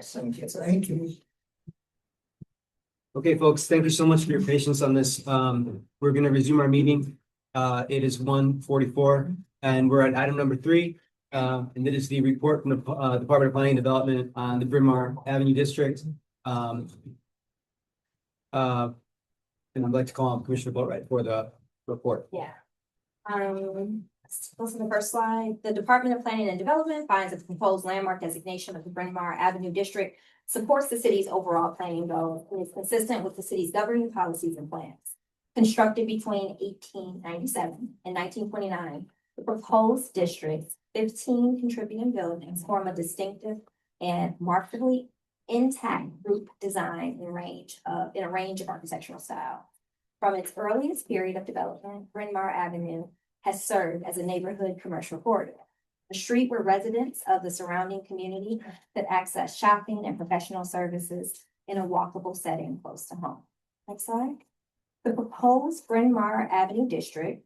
Thank you. Okay, folks, thank you so much for your patience on this. We're gonna resume our meeting. It is 1:44 and we're at item number 3. And it is the report from the Department of Planning and Development on the Bryn Mawr Avenue District. And I'd like to call on Commissioner Boatwright for the report. Yeah. Let's the first slide. The Department of Planning and Development finds that the proposed landmark designation of the Bryn Mawr Avenue District supports the city's overall planning goals and is consistent with the city's governing policies and plans. Constructed between 1897 and 1929, the proposed district's 15 contributing buildings form a distinctive and markedly intact group design in a range of architectural style. From its earliest period of development, Bryn Mawr Avenue has served as a neighborhood commercial corridor, a street where residents of the surrounding community could access shopping and professional services in a walkable setting close to home. Next slide. The proposed Bryn Mawr Avenue district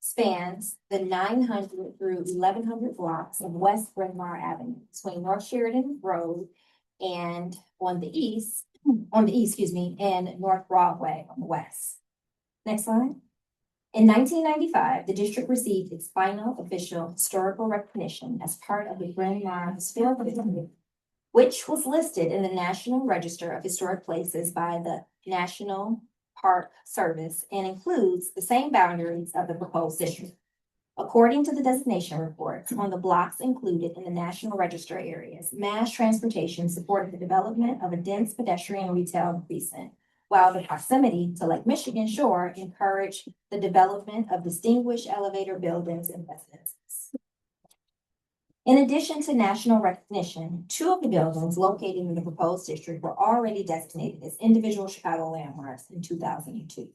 spans the 900 through 1100 blocks of West Bryn Mawr Avenue between North Sheridan Road and on the east, and North Broadway on the west. Next slide. In 1995, the district received its final official historical recognition as part of the Bryn Mawr Historical District, which was listed in the National Register of Historic Places by the National Park Service and includes the same boundaries of the proposed district. According to the designation report, on the blocks included in the National Register areas, mass transportation supported the development of a dense pedestrian retail precinct, while the proximity to Lake Michigan shore encouraged the development of distinguished elevator buildings and residences. In addition to national recognition, 2 of the buildings located in the proposed district were already designated as individual Chicago landmarks in 2002.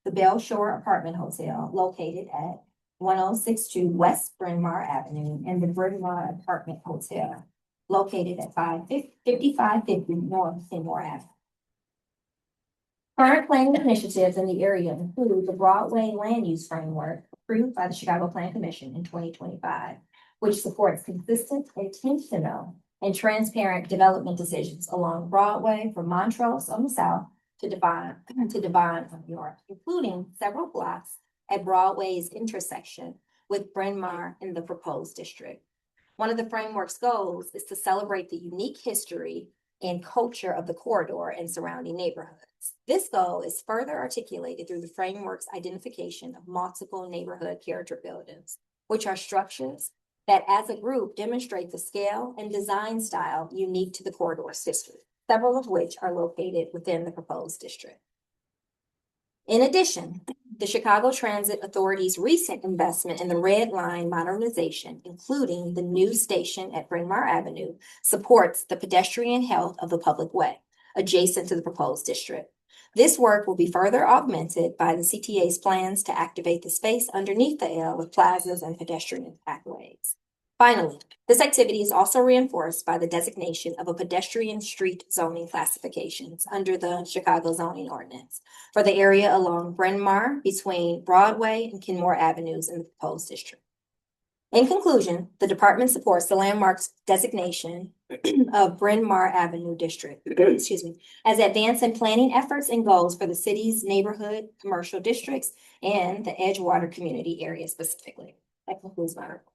The Bell Shore Apartment Hotel, located at 1062 West Bryn Mawr Avenue, and the Bryn Mawr Apartment Hotel, located at 5550 North Kenmore Avenue. Current planning initiatives in the area include the Broadway Land Use Framework approved by the Chicago Plan Commission in 2025, which supports consistent, intentional, and transparent development decisions along Broadway from Montrose on the south to Devon on the north, including several blocks at Broadway's intersection with Bryn Mawr in the proposed district. One of the framework's goals is to celebrate the unique history and culture of the corridor and surrounding neighborhoods. This goal is further articulated through the framework's identification of multiple neighborhood character buildings, which are structures that as a group demonstrate the scale and design style unique to the corridor's history, several of which are located within the proposed district. In addition, the Chicago Transit Authority's recent investment in the Red Line modernization, including the new station at Bryn Mawr Avenue, supports the pedestrian health of the public way adjacent to the proposed district. This work will be further augmented by the CTA's plans to activate the space underneath the L with plazas and pedestrian pathways. Finally, this activity is also reinforced by the designation of a pedestrian street zoning classifications under the Chicago zoning ordinance for the area along Bryn Mawr between Broadway and Kenmore Avenues in the proposed district. In conclusion, the department supports the landmark's designation of Bryn Mawr Avenue District, as advancing planning efforts and goals for the city's neighborhood commercial districts and the Edgewater community area specifically. That concludes my report.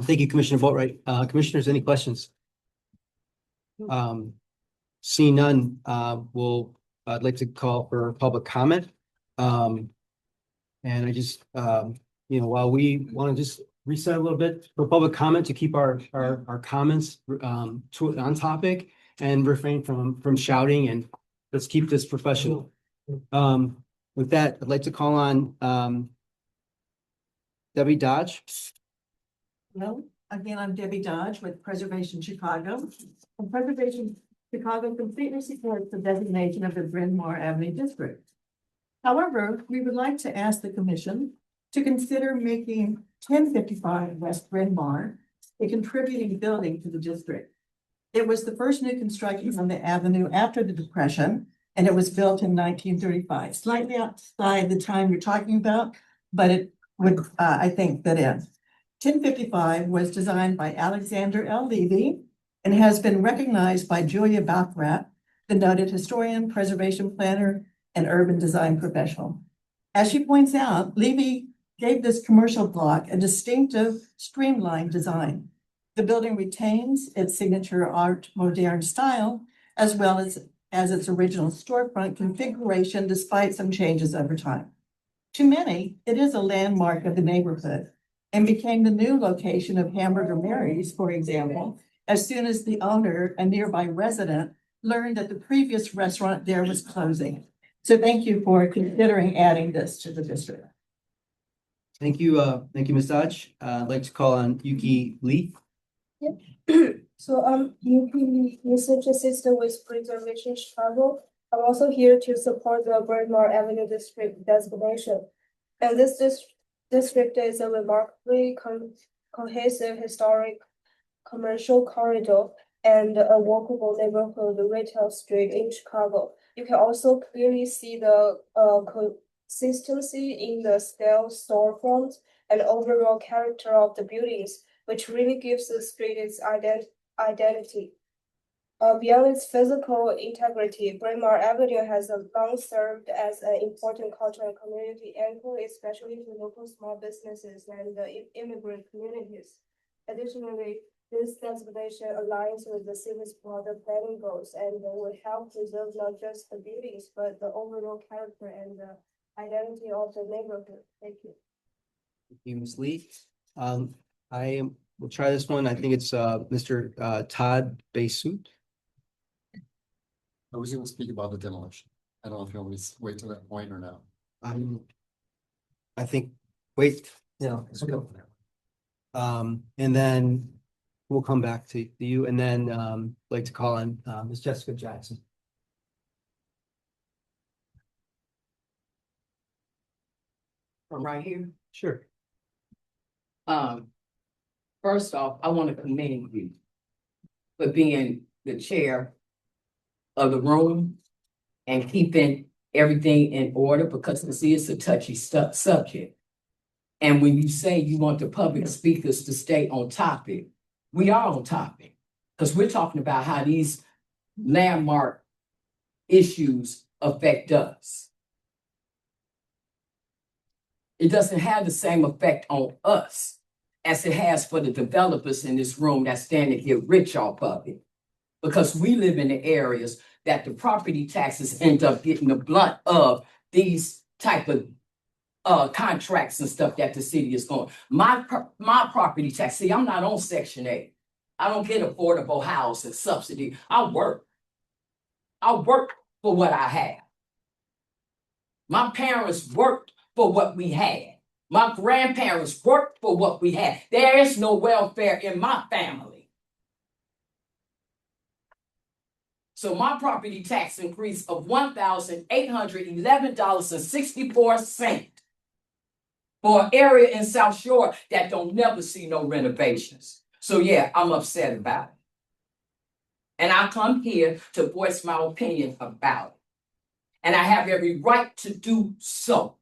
Thank you, Commissioner Boatwright. Commissioners, any questions? Seeing none, I'd like to call for public comment. And I just, while we want to just reset a little bit for public comment to keep our comments on topic and refrain from shouting, and let's keep this professional. With that, I'd like to call on Debbie Dodge. Hello, again, I'm Debbie Dodge with Preservation Chicago. And Preservation Chicago completely supports the designation of the Bryn Mawr Avenue District. However, we would like to ask the Commission to consider making 1055 West Bryn Mawr a contributing building to the district. It was the first new construction on the avenue after the Depression, and it was built in 1935, slightly outside the time you're talking about, but it would, I think, fit in. 1055 was designed by Alexander L. Levy and has been recognized by Julia Baccarat, the noted historian, preservation planner, and urban design professional. As she points out, Levy gave this commercial block a distinctive, streamlined design. The building retains its signature art moderne style, as well as its original storefront configuration, despite some changes over time. To many, it is a landmark of the neighborhood and became the new location of Hamburger Mary's, for example, as soon as the owner, a nearby resident, learned that the previous restaurant there was closing. So thank you for considering adding this to the district. Thank you, Ms. Dodge. I'd like to call on Yuki Lee. So UP Research Assistant with Preservation Chicago. I'm also here to support the Bryn Mawr Avenue District designation. And this district is a remarkably cohesive historic commercial corridor and a walkable neighborhood retail street in Chicago. You can also clearly see the consistency in the scale, storefront, and overall character of the buildings, which really gives the street its identity. Beyond its physical integrity, Bryn Mawr Avenue has long served as an important cultural and community anchor, especially for local small businesses and immigrant communities. Additionally, this designation aligns with the city's broader planning goals and will help preserve not just the buildings, but the overall character and the identity of the neighborhood. Thank you. Thank you, Ms. Lee. We'll try this one. I think it's Mr. Todd Basut. I was going to speak about the demolition. I don't know if you want me to wait till that point or not. I think, wait, Yeah. Let's go. and then we'll come back to you, and then like to call on Ms. Jessica Jackson. From right here. Sure. First off, I want to commend you for being the chair of the room and keeping everything in order, because this is a touchy subject. And when you say you want the public speakers to stay on topic, we are on topic, because we're talking about how these landmark issues affect us. It doesn't have the same effect on us as it has for the developers in this room that stand to get rich off of it. Because we live in the areas that the property taxes end up getting the blunt of these type of contracts and stuff that the city is going. My property tax, see, I'm not on Section 8. I don't get affordable housing subsidy. I work for what I have. My parents worked for what we had. My grandparents worked for what we had. There is no welfare in my family. So my property tax increase of $1,811.64 for an area in South Shore that don't never see no renovations. So yeah, I'm upset about it. And I come here to voice my opinion about it. And I have every right to do so.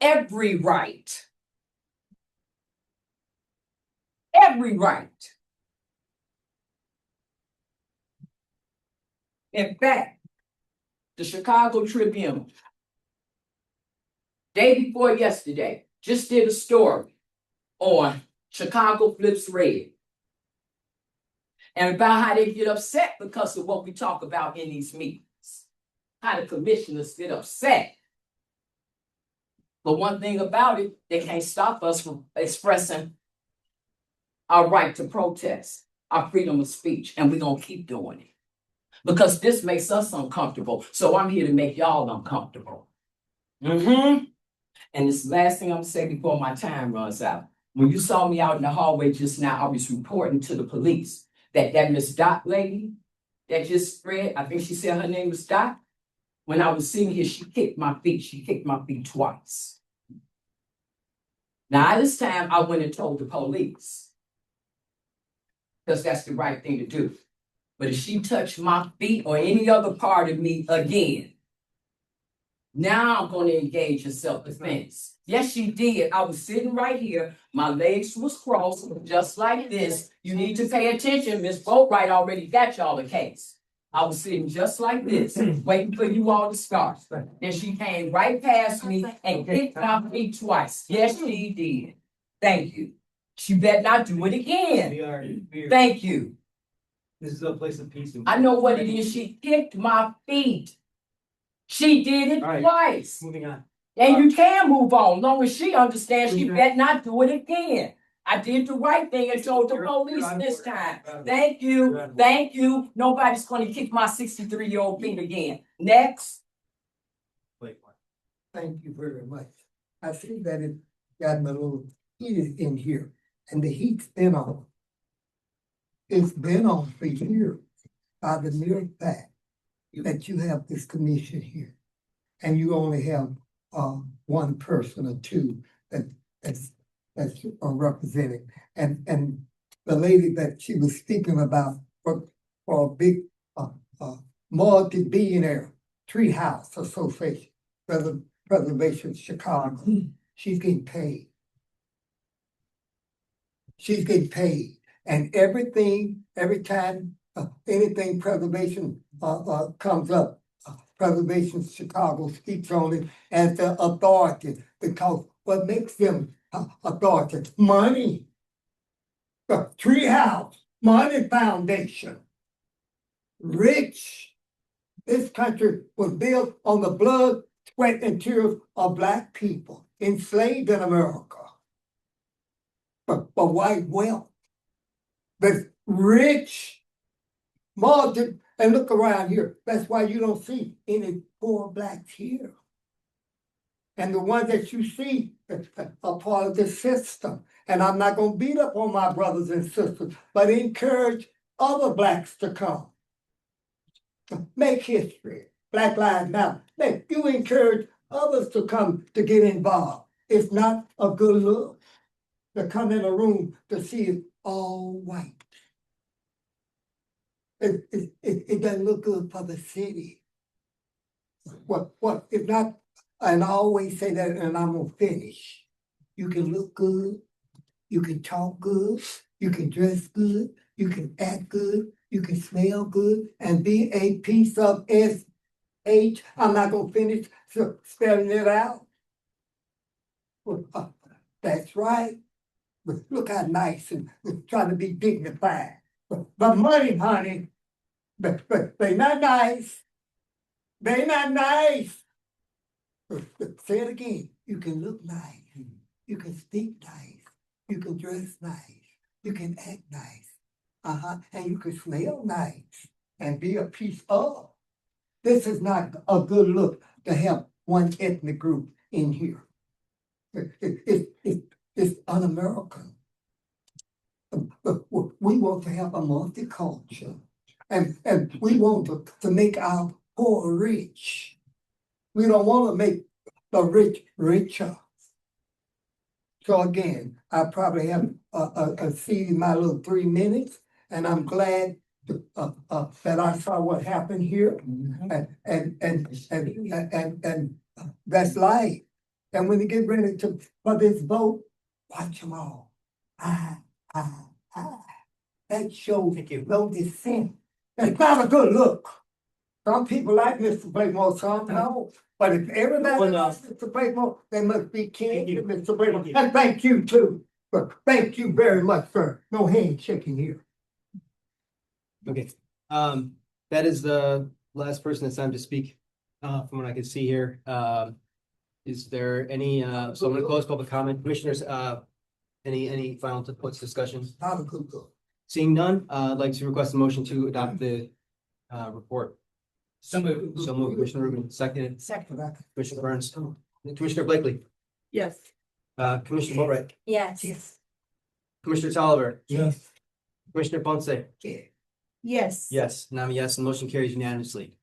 Every right. Every right. In fact, the Chicago Tribune, day before yesterday, just did a story on Chicago Flips Red. And about how they get upset because of what we talk about in these meetings. How the commissioners get upset. But one thing about it, they can't stop us from expressing our right to protest, our freedom of speech, and we're going to keep doing it. Because this makes us uncomfortable, so I'm here to make y'all uncomfortable. And this last thing I'm going to say before my time runs out. When you saw me out in the hallway just now, I was reporting to the police that Miss Dot lady that just spread, I think she said her name was Dot. When I was sitting here, she kicked my feet. She kicked my feet twice. Now, this time, I went and told the police. Because that's the right thing to do. But if she touched my feet or any other part of me again, Now I'm gonna engage in self-defense. Yes, she did. I was sitting right here. My legs was crossed, just like this. You need to pay attention. Miss Boatwright already got y'all a case. I was sitting just like this, waiting for you all to start. Then she came right past me and kicked my feet twice. Yes, she did. Thank you. She better not do it again. Thank you. This is a place of peace. I know what it is. She kicked my feet. She did it All right. twice. Moving on. And you can move on, long as she understands she better not do it again. I did the right thing and told the police this time. Thank you. Nobody's gonna kick my 63-year-old feet again. Next. Thank you very much. I see that it gotten a little heated in here and the heat's been on. It's been on for years by the mere fact that you have this commission here. And you only have one person or two that's represented. And the lady that she was speaking about for a big multi-billionaire treehouse association, Preservation Chicago, she's getting paid. She's getting paid. And everything, every time anything preservation comes up, Preservation Chicago speaks on it as the authority, because what makes them authority? Money. The Treehouse, Money Foundation. Rich. This country was built on the blood, sweat, and tears of Black people enslaved in America. But white wealth. That's rich. Margin. And look around here. That's why you don't see any poor Blacks here. And the ones that you see are part of the system. And I'm not going to beat up on my brothers and sisters, but encourage other Blacks to come. Make history. Black Lives Matter. You encourage others to come to get involved. It's not a good look to come in a room to see it all white. It doesn't look good for the city. What if not, and I always say that, and I'm gonna finish. You can look good, you can talk good, you can dress good, you can act good, you can smell good, and be a piece of SH. I'm not gonna finish spelling it out. That's right. Look how nice and trying to be dignified. But money, honey, but they not nice. They not nice. Say it again. You can look nice. You can speak nice. You can dress nice. You can act nice. And you can smell nice and be a piece of. This is not a good look to have one ethnic group in here. It's un-American. We want to have a multicultural, and we want to make our poor rich. We don't want to make the rich richer. So again, I probably have exceeded my little 3 minutes, and I'm glad that I saw what happened here, and that's life. And when you get ready for this vote, watch them all. That shows no dissent. It's not a good look. Some people like Mr. Blakemore, some don't. But if everybody likes Mr. Blakemore, they must be kin to Mr. Blakemore. And thank you too. But thank you very much, sir. No handshaking here. Okay, that is the last person that's time to speak, from what I can see here. Is there any, so I'm gonna close public comment. Commissioners, any final discussions? Not a good look. Seeing none, I'd like to request a motion to adopt the report. So moved. So moved, Commissioner Rubin, seconded, Commissioner Burns, Commissioner Blakely, Yes. Commissioner Boatwright, Yes. Commissioner Tolliver, Yes. Commissioner Ponce. Yes. Yes, and I'm a yes, and motion carries unanimously.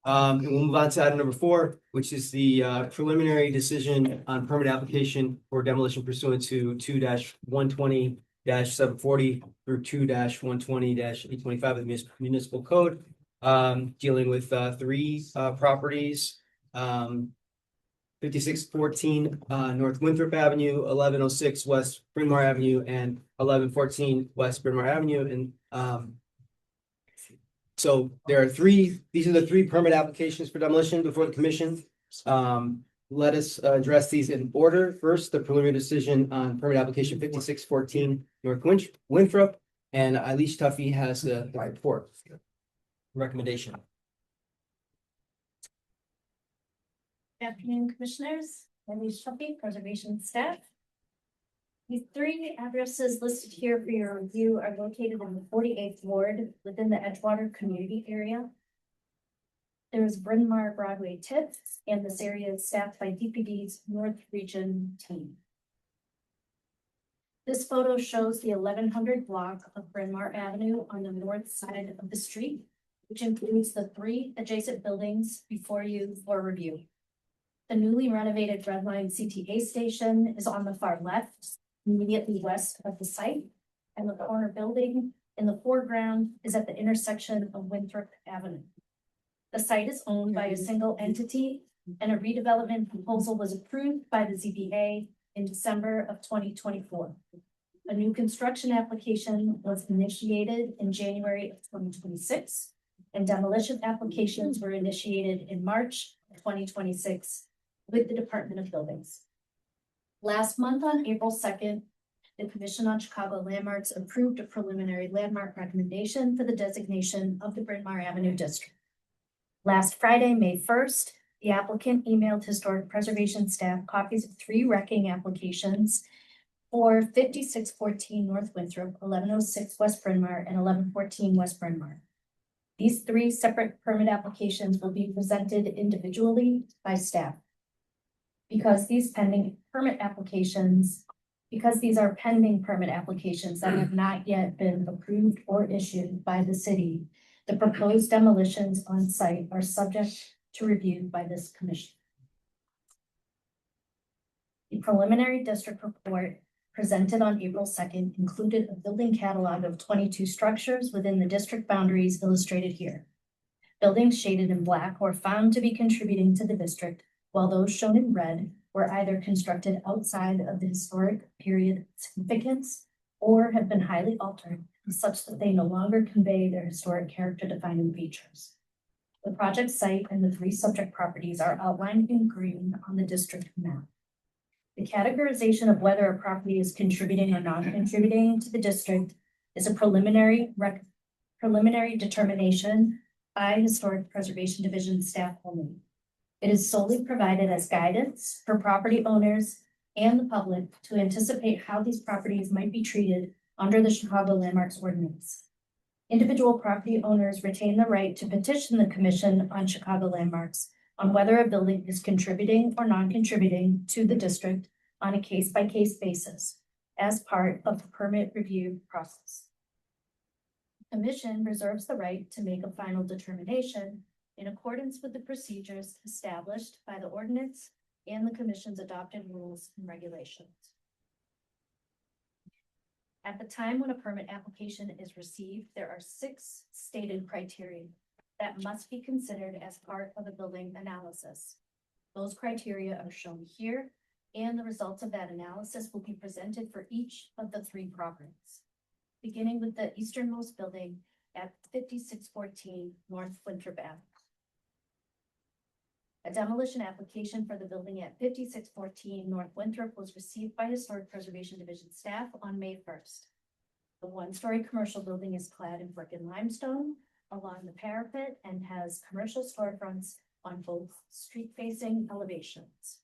And we'll move on to item number 4, which is the preliminary decision on permit application for demolition pursuant to 2-120-740 through 2-120-825 of the municipal code. Dealing with 3 properties 5614 North Winthrop Avenue, 1106 West Bryn Mawr Avenue, and 1114 West Bryn Mawr Avenue. And so there are these are the three permit applications for demolition before the commission. Let us address these in order. First, the preliminary decision on permit application 5614 North Winthrop, and Eilish Tuffy has the report. Recommendation. Good afternoon, Commissioners. Eilish Tuffy, Preservation Staff. The three addresses listed here for your review are located in the 48th Ward within the Edgewater community area. There is Bryn Mawr Broadway tip, and this area is staffed by DPD's North Region team. This photo shows the 1100 block of Bryn Mawr Avenue on the north side of the street, which includes the three adjacent buildings before you for review. The newly renovated Red Line CTA station is on the far left, immediately west of the site, and the corner building in the foreground is at the intersection of Winthrop Avenue. The site is owned by a single entity, and a redevelopment proposal was approved by the ZBA in December of 2024. A new construction application was initiated in January of 2026, and demolition applications were initiated in March of 2026 with the Department of Buildings. Last month on April 2nd, the Commission on Chicago Landmarks approved a preliminary landmark recommendation for the designation of the Bryn Mawr Avenue District. Last Friday, May 1st, the applicant emailed historic preservation staff copies of three wrecking applications for 5614 North Winthrop, 1106 West Bryn Mawr, and 1114 West Bryn Mawr. These three separate permit applications will be presented individually by staff. Because these are pending permit applications that have not yet been approved or issued by the city, the proposed demolitions on site are subject to review by this commission. The preliminary district report presented on April 2nd included a building catalog of 22 structures within the district boundaries illustrated here. Buildings shaded in black were found to be contributing to the district, while those shown in red were either constructed outside of the historic period significance or have been highly altered such that they no longer convey their historic character defining features. The project site and the three subject properties are outlined in green on the district map. The categorization of whether a property is contributing or non-contributing to the district is a preliminary determination by Historic Preservation Division staff only. It is solely provided as guidance for property owners and the public to anticipate how these properties might be treated under the Chicago Landmarks Ordinance. Individual property owners retain the right to petition the Commission on Chicago Landmarks on whether a building is contributing or non-contributing to the district on a case-by-case basis as part of the permit review process. The Commission reserves the right to make a final determination in accordance with the procedures established by the ordinance and the Commission's adopted rules and regulations. At the time when a permit application is received, there are 6 stated criteria that must be considered as part of a building analysis. Those criteria are shown here, and the results of that analysis will be presented for each of the 3 properties, beginning with the easternmost building at 5614 North Winthrop Avenue. A demolition application for the building at 5614 North Winthrop was received by Historic Preservation Division staff on May 1st. The 1-story commercial building is clad in brick and limestone along the parapet and has commercial storefronts on both street-facing elevations.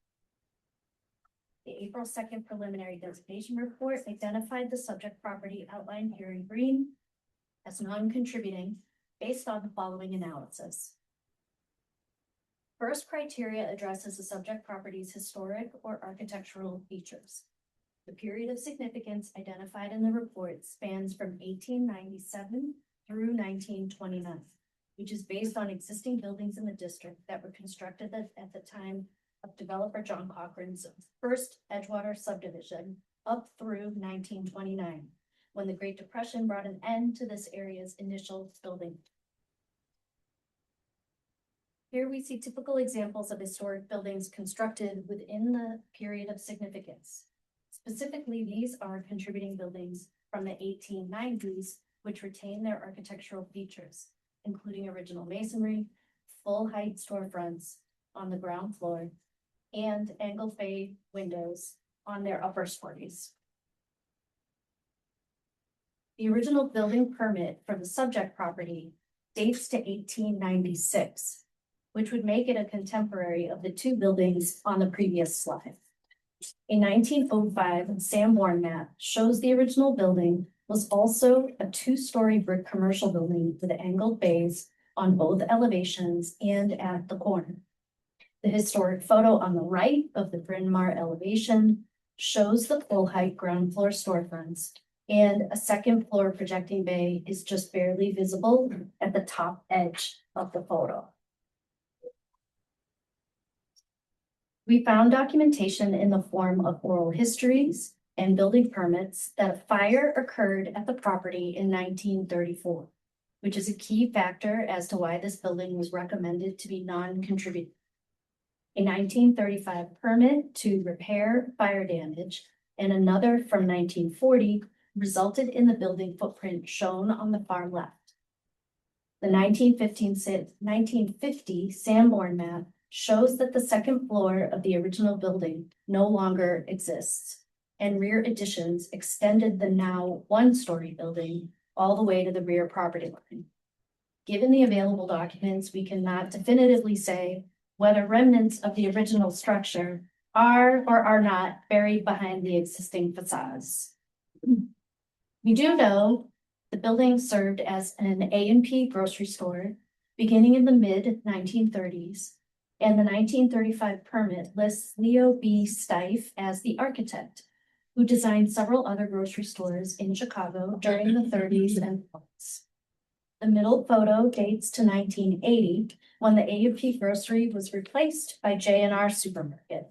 The April 2nd preliminary designation report identified the subject property outlined here in green as non-contributing based on the following analysis. First criteria addresses the subject property's historic or architectural features. The period of significance identified in the report spans from 1897 through 1929, which is based on existing buildings in the district that were constructed at the time of developer John Cochran's first Edgewater subdivision up through 1929, when the Great Depression brought an end to this area's initial building. Here we see typical examples of historic buildings constructed within the period of significance. Specifically, these are contributing buildings from the 1890s, which retain their architectural features, including original masonry, full-height storefronts on the ground floor, and angled bay windows on their upper stories. The original building permit for the subject property dates to 1896, which would make it a contemporary of the two buildings on the previous slide. A 1905 Sanborn map shows the original building was also a two-story brick commercial building with angled bays on both elevations and at the corner. The historic photo on the right of the Bryn Mawr elevation shows the full-height ground floor storefronts, and a second floor projecting bay is just barely visible at the top edge of the photo. We found documentation in the form of oral histories and building permits that a fire occurred at the property in 1934, which is a key factor as to why this building was recommended to be non-contributing. A 1935 permit to repair fire damage and another from 1940 resulted in the building footprint shown on the far left. The 1950 Sanborn map shows that the second floor of the original building no longer exists, and rear additions extended the now one-story building all the way to the rear property line. Given the available documents, we cannot definitively say whether remnants of the original structure are or are not buried behind the existing facades. We do know the building served as an A&P grocery store beginning in the mid-1930s, and the 1935 permit lists Leo B. Steiff as the architect, who designed several other grocery stores in Chicago during the 30s and 40s. The middle photo dates to 1980, when the A&P grocery was replaced by J&R Supermarket.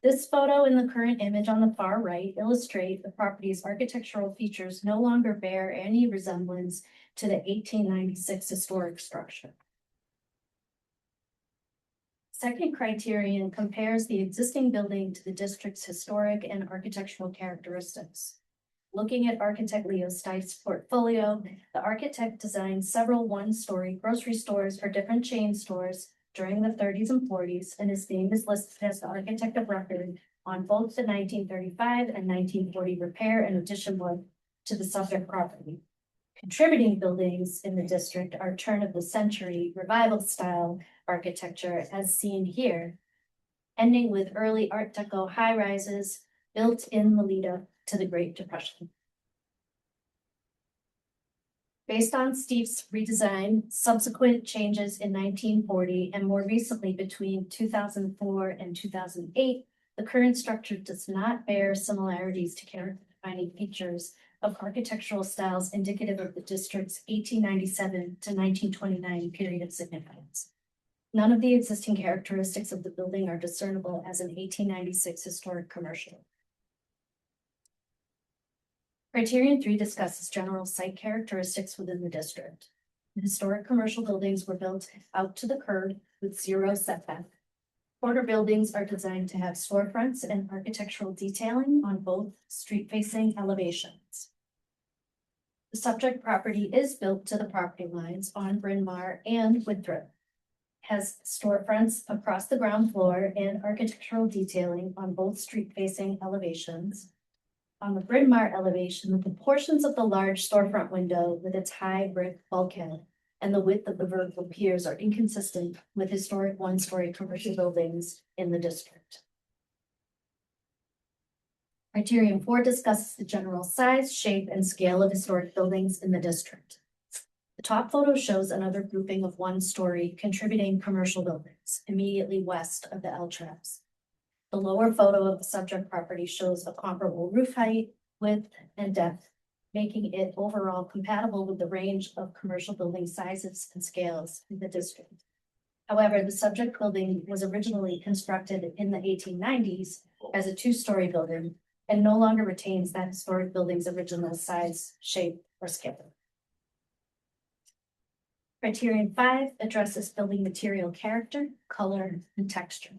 This photo and the current image on the far right illustrate the property's architectural features no longer bear any resemblance to the 1896 historic structure. Second criterion compares the existing building to the district's historic and architectural characteristics. Looking at architect Leo Steiff's portfolio, the architect designed several one-story grocery stores for different chain stores during the 30s and 40s, and his name is listed as the architect of record on both the 1935 and 1940 repair and addition work to the subject property. Contributing buildings in the district are turn-of-the-century revival style architecture as seen here, ending with early Art Deco high-rises built in the lead-up to the Great Depression. Based on Steve's redesign, subsequent changes in 1940, and more recently between 2004 and 2008, the current structure does not bear similarities to character-defining features of architectural styles indicative of the district's 1897 to 1929 period of significance. None of the existing characteristics of the building are discernible as an 1896 historic commercial. Criterion 3 discusses general site characteristics within the district. The historic commercial buildings were built out to the curb with zero setback. Corner buildings are designed to have storefronts and architectural detailing on both street-facing elevations. The subject property is built to the property lines on Bryn Mawr and Winthrop. Has storefronts across the ground floor and architectural detailing on both street-facing elevations. On the Bryn Mawr elevation, the portions of the large storefront window with its high brick bulkhead and the width of the vertical piers are inconsistent with historic one-story commercial buildings in the district. Criterion 4 discusses the general size, shape, and scale of historic buildings in the district. The top photo shows another grouping of one-story contributing commercial buildings immediately west of the L-traps. The lower photo of the subject property shows a comparable roof height, width, and depth, making it overall compatible with the range of commercial building sizes and scales in the district. However, the subject building was originally constructed in the 1890s as a two-story building and no longer retains that historic building's original size, shape, or scale. Criterion 5 addresses building material character, color, and texture.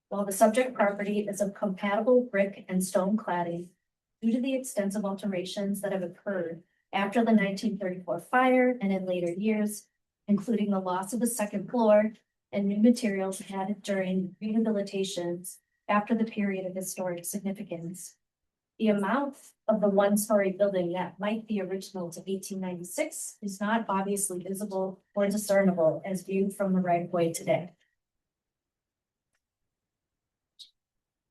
While the subject property is of compatible brick and stone cladding, due to the extensive alterations that have occurred after the 1934 fire and in later years, including the loss of the second floor and new materials added during rehabilitations after the period of historic significance, the amount of the one-story building that might be original to 1896 is not obviously visible or discernible as viewed from the right-of-way today.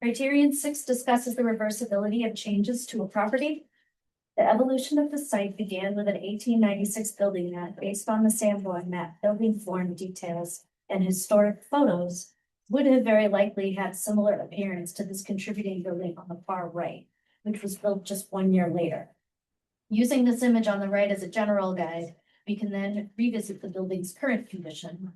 Criterion 6 discusses the reversibility of changes to a property. The evolution of the site began with an 1896 building that, based on the Sanborn map building form details and historic photos, would have very likely had similar appearance to this contributing building on the far right, which was built just 1 year later. Using this image on the right as a general guide, we can then revisit the building's current condition.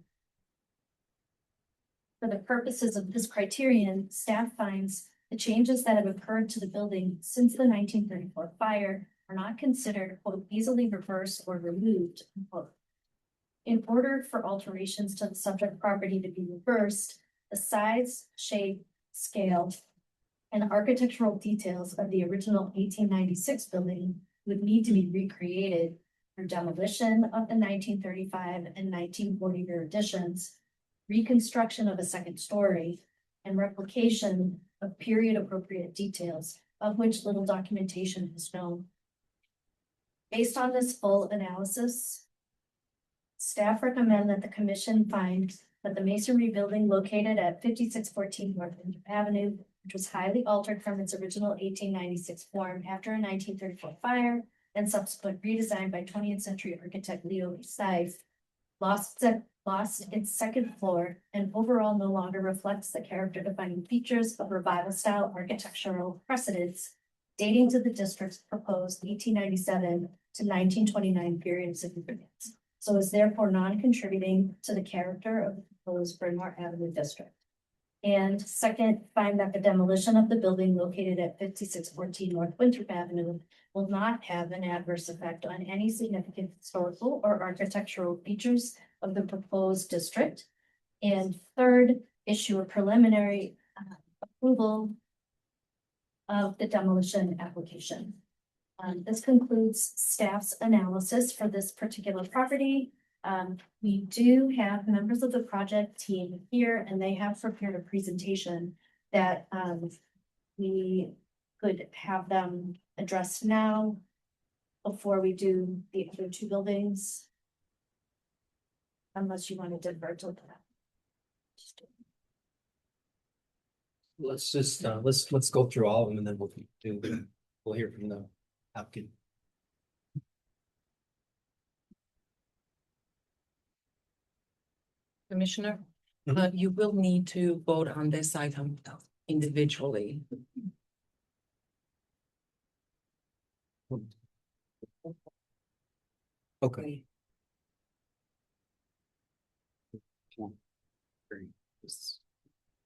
For the purposes of this criterion, staff finds the changes that have occurred to the building since the 1934 fire are not considered, quote, easily reversed or removed, unquote. In order for alterations to the subject property to be reversed, the size, shape, scale, and architectural details of the original 1896 building would need to be recreated through demolition of the 1935 and 1940 rear additions, reconstruction of a second story, and replication of period appropriate details, of which little documentation is known. Based on this full analysis, staff recommend that the commission find that the masonry building located at 5614 North Winthrop Avenue, which was highly altered from its original 1896 form after a 1934 fire and subsequent redesign by 20th century architect Leo Seif, lost its second floor and overall no longer reflects the character defining features of revival style architectural precedents dating to the district's proposed 1897 to 1929 period of significance. So is therefore non-contributing to the character of the proposed Bryn Mawr Avenue district. And second, find that the demolition of the building located at 5614 North Winthrop Avenue will not have an adverse effect on any significant historical or architectural features of the proposed district. And third, issue a preliminary approval of the demolition application. This concludes staff's analysis for this particular property. We do have members of the project team here and they have prepared a presentation that we could have them address now before we do the other two buildings. Unless you want to divert to that. Let's just, let's go through all of them and then we'll hear from the applicant. Commissioner, Mhm. you will need to vote on this item individually. Okay.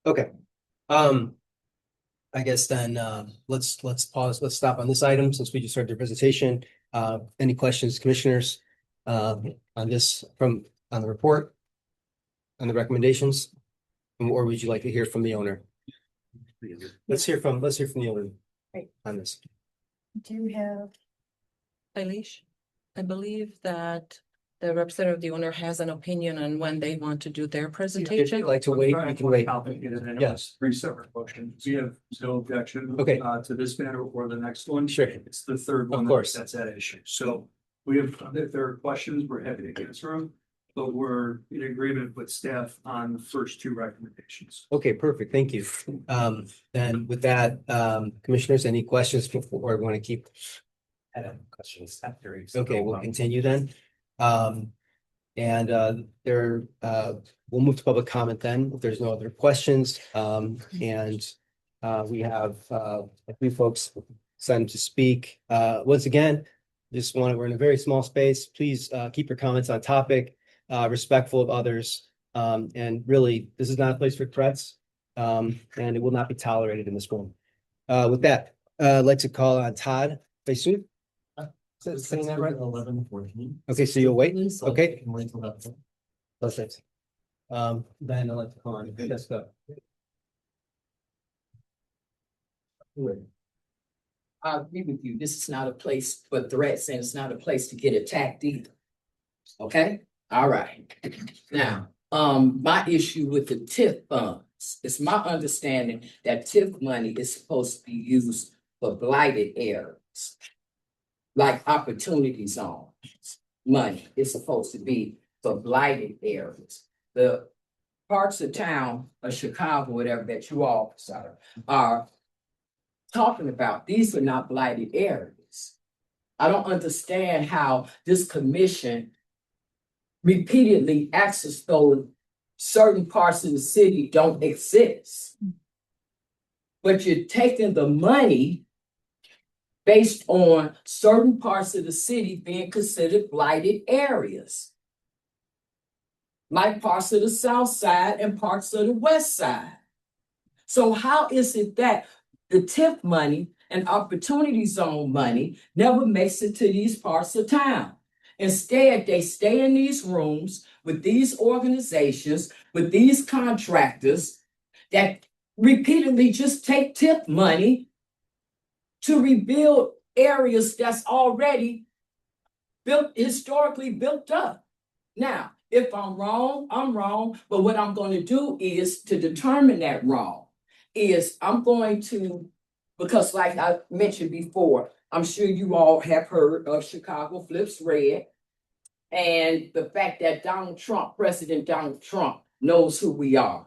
Okay. I guess then, let's pause, let's stop on this item since we just heard the presentation. Any questions, commissioners, on this on the report? On the recommendations? Or would you like to hear from the owner? Let's hear from the owner. Right. On this. Do you have? Eilish, I believe that the representative of the owner has an opinion on when they want to do their If presentation. you'd like to wait, you can wait. Yes, three separate motions. We have no objection. Okay. To this matter or the next one. Sure. It's the third one. course. That's at issue. So we have, if there are questions, we're happy to answer them. But we're in agreement with staff on the first two recommendations. Okay, perfect. Thank you. And with that, commissioners, any questions before we want to keep? Questions after. Okay, we'll continue then. We'll move to public comment then, if there's no other questions. We have a few folks signed to speak. Once again, we're in a very small space. Please keep your comments on topic, respectful of others. And really, this is not a place for threats, and it will not be tolerated in this room. With that, I'd like to call on Todd Faisou. Saying that right? 11:14. Okay, so you'll wait? So Okay. we can wait till that. Perfect. Then I'd like to call on Jessica. I agree with you. This is not a place for threats and it's not a place to get attacked either. Okay, all right. Now, my issue with the TIF funds, it's my understanding that TIF money is supposed to be used for blighted areas. Like opportunity zones. Money is supposed to be for blighted areas. The parts of town of Chicago, whatever that you all are talking about, these are not blighted areas. I don't understand how this commission repeatedly acts as though certain parts of the city don't exist. But you're taking the money based on certain parts of the city being considered blighted areas. Like parts of the south side and parts of the west side. So how is it that the TIF money and opportunity zone money never makes it to these parts of town? Instead, they stay in these rooms with these organizations, with these contractors that repeatedly just take TIF money to rebuild areas that's already built, historically built up. Now, if I'm wrong, I'm wrong, but what I'm going to do is to determine that wrong is I'm going to, because like I mentioned before, I'm sure you all have heard of Chicago Flips Red and the fact that Donald Trump, President Donald Trump, knows who we are.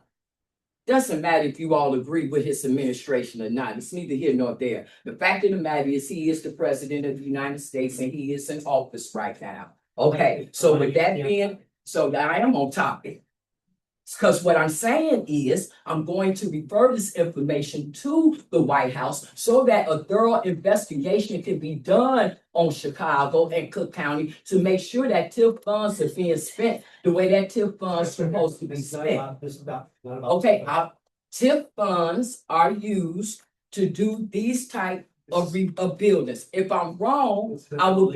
Doesn't matter if you all agree with his administration or not. It's neither here nor there. The fact of the matter is he is the president of the United States and he is in office right now. Okay, so with that being, so I am on topic. Because what I'm saying is I'm going to refer this information to the White House so that a thorough investigation can be done on Chicago and Cook County to make sure that TIF funds are being spent the way that TIF funds are supposed to be spent. Okay, TIF funds are used to do these type of buildings. If I'm wrong, I will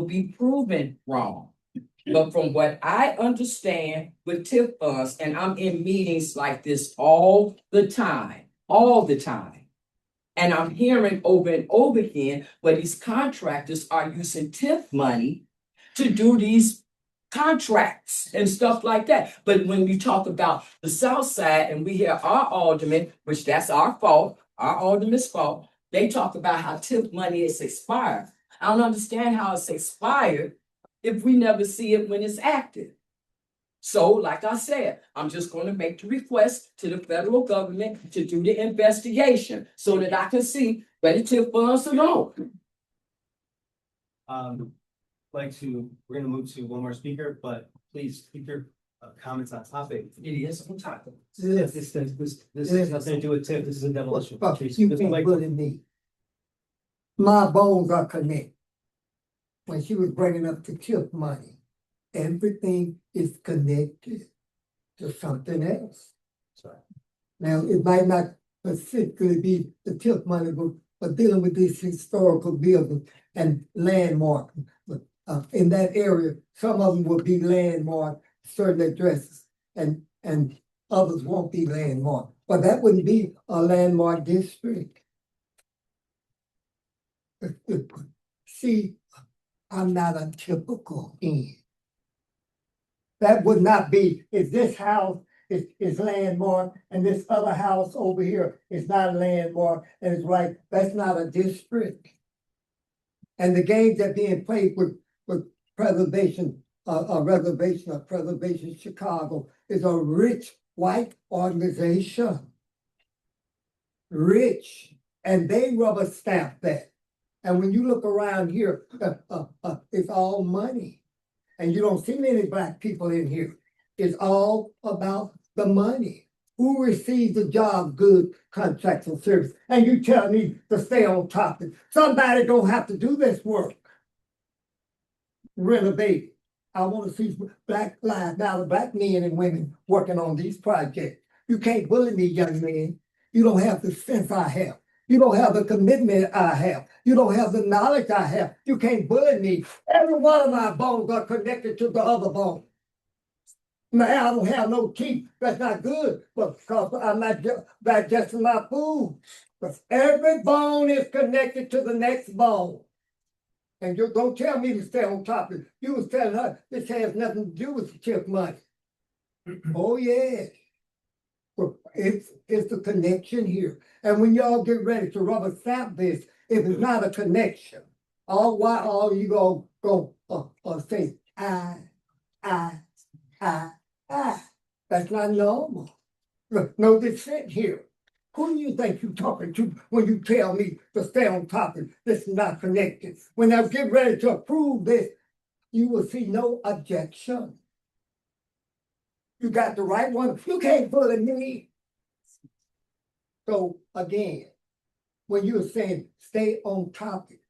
be proven wrong. But from what I understand with TIF funds, and I'm in meetings like this all the time, and I'm hearing over and over again where these contractors are using TIF money to do these contracts and stuff like that. But when you talk about the South Side and we hear our aldermen, which that's our fault, our alderman's fault, they talk about how TIF money is expired. I don't understand how it's expired if we never see it when it's active. So, like I said, I'm just going to make the request to the federal government to do the investigation so that I can see where the TIF funds are going. We're gonna move to one more speaker, but please keep your comments on topic. It is on topic. This has nothing to do with TIF, this is a demolition. Fuck, you Just can't like- bully me. My bones are connected. When she was bringing up the TIF money, everything is connected to something else. Sorry. Now, it might not specifically be the TIF money, but dealing with these historical buildings and landmarks. But in that area, some of them will be landmarked, certain addresses, and others won't be landmarked. But that wouldn't be a landmark district. See, I'm not a typical in. That would not be, if this house is landmarked and this other house over here is not landmarked and it's right, that's not a district. And the games that being played with preservation, a reservation of Preservation Chicago is a rich white organization. Rich, and they rubber stamp that. And when you look around here, it's all money. And you don't see many Black people in here. It's all about the money. Who receives the job, good contracts and service? And you tell me to stay on top of it. Somebody don't have to do this work. Renovate. I want to see Black lives, now the Black men and women working on these projects. You can't bully me, young man. You don't have the sense I have. You don't have the commitment I have. You don't have the knowledge I have. You can't bully me. Every one of my bones are connected to the other bone. Now, I don't have no teeth. That's not good, but because I'm not digesting my food. But every bone is connected to the next bone. And you don't tell me to stay on top of it. You was telling her this has nothing to do with the tip money. Oh, yeah. Well, it's the connection here. And when y'all get ready to rubber stamp this, if it's not a connection, all you go say, I. That's not normal. Look, no dissent here. Who do you think you're talking to when you tell me to stay on top of it? This is not connected. When I get ready to approve this, you will see no objection. You got the right one. You can't bully me. So again, when you're saying stay on topic,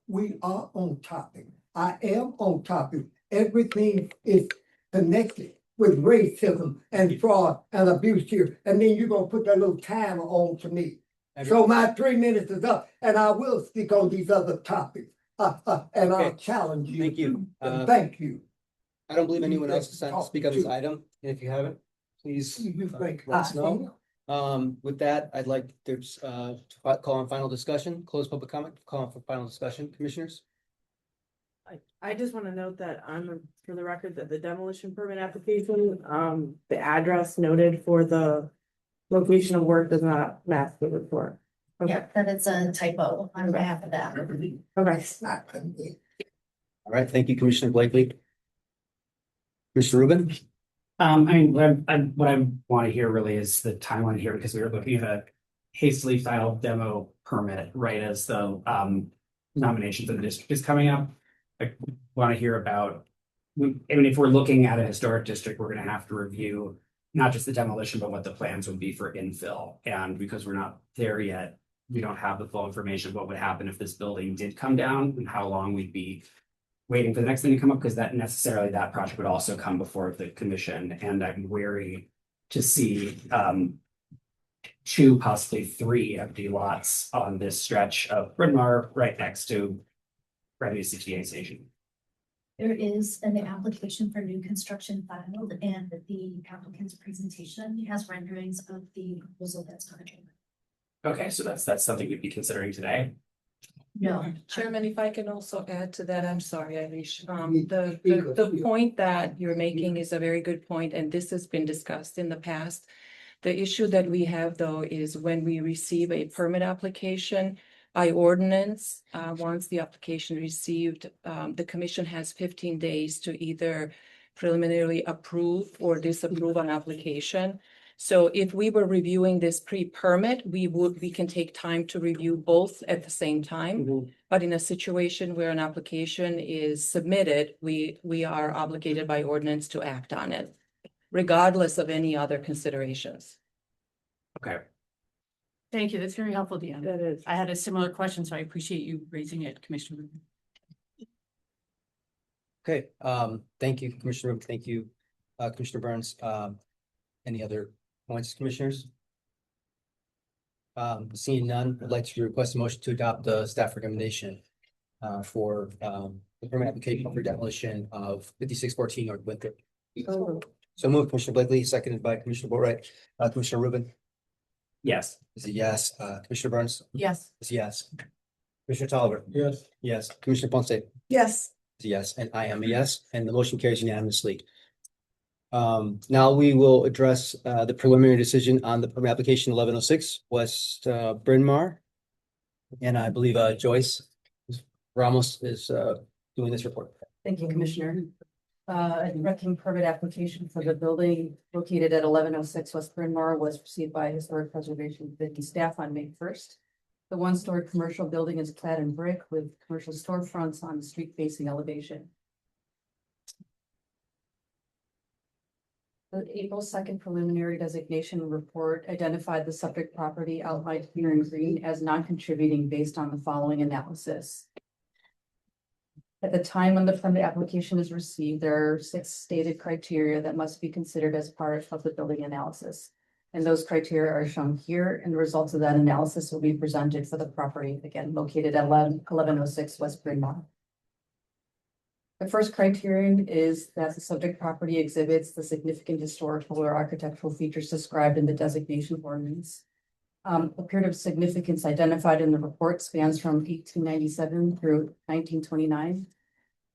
we are on topic. I am on topic. Everything is connected with racism and fraud and abuse here. And then you're gonna put that little timer on to me. So my 3 minutes is up, and I will speak on these other topics. And I'll challenge you. Thank you. And thank you. I don't believe anyone else is signed to speak on this item. And if you haven't, please You think let us I know. am? With that, I'd like to call on final discussion, close public comment, call on for final discussion, commissioners. I just want to note that for the record, that the demolition permit application, the address noted for the location of work does not match the report. Okay, Yeah, that is a typo on behalf of that. okay. It's not connected. All right, thank you, Commissioner Blakely. Mr. Rubin? I mean, what I want to hear really is the timeline here, because we were looking at a hastily filed demo permit right as the nomination for the district is coming up. I want to hear about, I mean, if we're looking at a historic district, we're going to have to review not just the demolition, but what the plans would be for infill. And because we're not there yet, we don't have the full information of what would happen if this building did come down and how long we'd be waiting for the next thing to come up, because that project would also come before the commission. And I'm wary to see 2, possibly 3 empty lots on this stretch of Bryn Mawr right next to Revenue CTA station. There is an application for new construction filed, and the applicant's presentation has renderings of the proposal that's coming. Okay, so that's something we'd be considering today. No. Chairman, if I can also add to that, I'm sorry, Eilish. The point that you're making is a very good point, and this has been discussed in the past. The issue that we have, though, is when we receive a permit application by ordinance, once the application received, the commission has 15 days to either preliminarily approve or disapprove an application. So if we were reviewing this pre-permit, we can take time to review both at the same time. But in a situation where an application is submitted, we are obligated by ordinance to act on it, regardless of any other considerations. Okay. Thank you. That's very helpful, Deanna. That is. I had a similar question, so I appreciate you raising it, Commissioner. Okay, thank you, Commissioner Rubin. Thank you, Commissioner Burns. Any other points, commissioners? Seeing none, I'd like to request a motion to adopt the staff recommendation for the permit application for demolition of 5614 North Winthrop. So moved, Commissioner Blakely, seconded by Commissioner Boatright. Commissioner Rubin? Yes. Is a yes. Commissioner Burns? Yes. Is a yes. Commissioner Tolliver? Yes. Yes. Commissioner Ponce? Yes. Is a yes, and I am a yes, and the motion carries unanimously. Now we will address the preliminary decision on the permit application 1106 West Bryn Mawr. And I believe Joyce Ramos is doing this report. Thank you, Commissioner. A wrecking permit application for the building located at 1106 West Bryn Mawr was received by Historic Preservation Committee staff on May 1st. The one-story commercial building is clad in brick with commercial storefronts on the street-facing elevation. The April 2nd preliminary designation report identified the subject property outlined here in green as non-contributing based on the following analysis. At the time when the permit application is received, there are 6 stated criteria that must be considered as part of the building analysis. And those criteria are shown here, and the results of that analysis will be presented for the property, again, located at 1106 West Bryn Mawr. The first criterion is that the subject property exhibits the significant historical or architectural features described in the designation ordinance. The period of significance identified in the report spans from 1897 through 1929.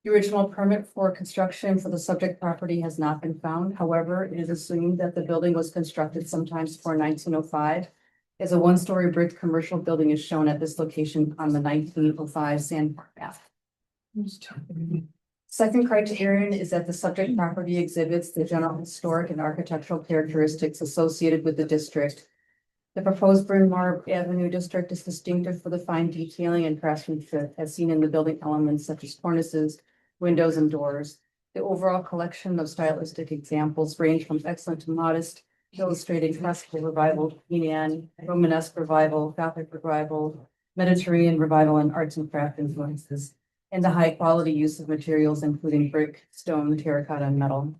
The original permit for construction for the subject property has not been found. However, it is assumed that the building was constructed sometimes before 1905, as a one-story brick commercial building is shown at this location on the 1905 Sandpark map. Second criterion is that the subject property exhibits the general historic and architectural characteristics associated with the district. The proposed Bryn Mawr Avenue district is distinctive for the fine detailing and craftsmanship as seen in the building elements such as cornices, windows, and doors. The overall collection of stylistic examples range from excellent to modest, illustrating classical revival, Queen Anne, Romanesque revival, Gothic revival, Mediterranean revival, and arts and craft influences, and the high quality use of materials including brick, stone, terracotta, and metal.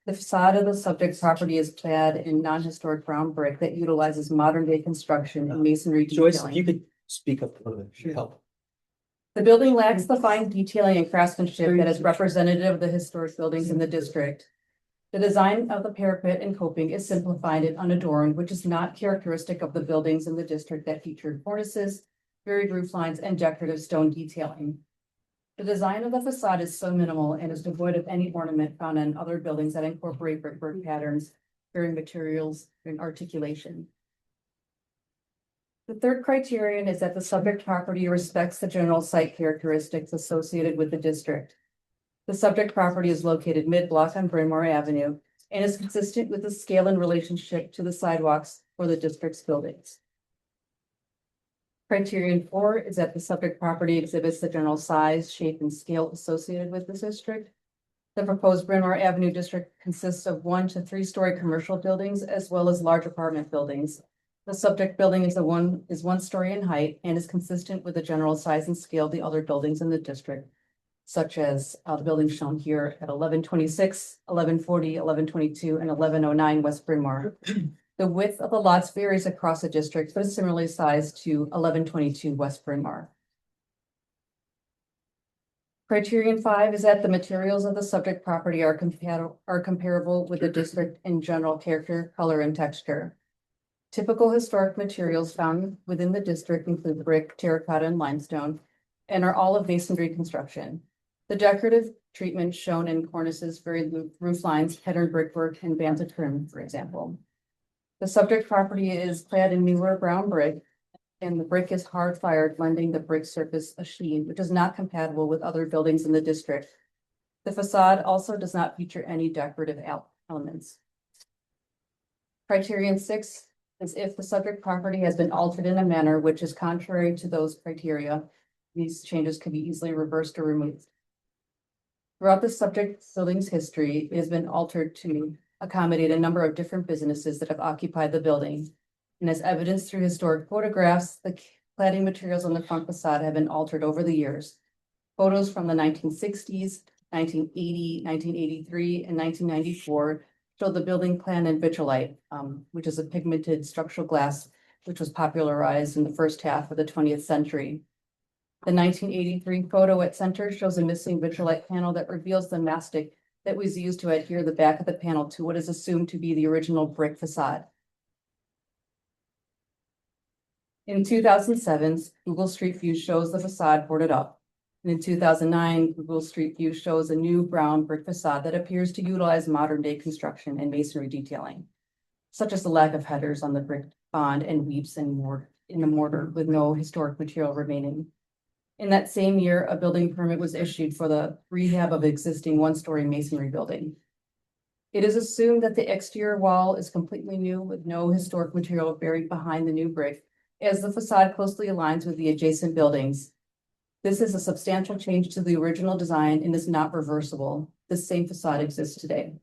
The facade of the subject property is clad in non-historic brown brick that utilizes modern day construction and masonry Joyce, if detailing. you could speak up a little bit, should help. The building lacks the fine detailing and craftsmanship that is representative of the historic buildings in the district. The design of the parapet and coping is simplified and unadorned, which is not characteristic of the buildings in the district that featured cornices, varied roof lines, and decorative stone detailing. The design of the facade is so minimal and is devoid of any ornament found in other buildings that incorporate brickwork patterns, varying materials, and articulation. The third criterion is that the subject property respects the general site characteristics associated with the district. The subject property is located mid-block on Bryn Mawr Avenue and is consistent with the scale and relationship to the sidewalks for the district's buildings. Criterion 4 is that the subject property exhibits the general size, shape, and scale associated with the district. The proposed Bryn Mawr Avenue district consists of 1 to 3 story commercial buildings as well as large apartment buildings. The subject building is one story in height and is consistent with the general size and scale of the other buildings in the district, such as the buildings shown here at 1126, 1140, 1122, and 1109 West Bryn Mawr. The width of the lots varies across the district, but is similarly sized to 1122 West Bryn Mawr. Criterion 5 is that the materials of the subject property are comparable with the district in general character, color, and texture. Typical historic materials found within the district include brick, terracotta, and limestone, and are all of masonry construction. The decorative treatment shown in cornices, varied roof lines, patterned brickwork, and bands of trim, for example. The subject property is clad in newer brown brick, and the brick is hard fired, lending the brick surface a sheen, which is not compatible with other buildings in the district. The facade also does not feature any decorative elements. Criterion 6 is if the subject property has been altered in a manner which is contrary to those criteria. These changes can be easily reversed or removed. Throughout the subject building's history, it has been altered to accommodate a number of different businesses that have occupied the building. And as evidenced through historic photographs, the cladding materials on the front facade have been altered over the years. Photos from the 1960s, 1980, 1983, and 1994 show the building clad in vitrolite, which is a pigmented structural glass, which was popularized in the first half of the 20th century. The 1983 photo at center shows a missing vitrolite panel that reveals the mastic that was used to adhere the back of the panel to what is assumed to be the original brick facade. In 2007, Google Street View shows the facade boarded up. And in 2009, Google Street View shows a new brown brick facade that appears to utilize modern day construction and masonry detailing, such as the lack of headers on the brick bond and weeps in the mortar with no historic material remaining. In that same year, a building permit was issued for the rehab of existing one-story masonry building. It is assumed that the exterior wall is completely new with no historic material buried behind the new brick, as the facade closely aligns with the adjacent buildings. This is a substantial change to the original design and is not reversible. The same facade exists today.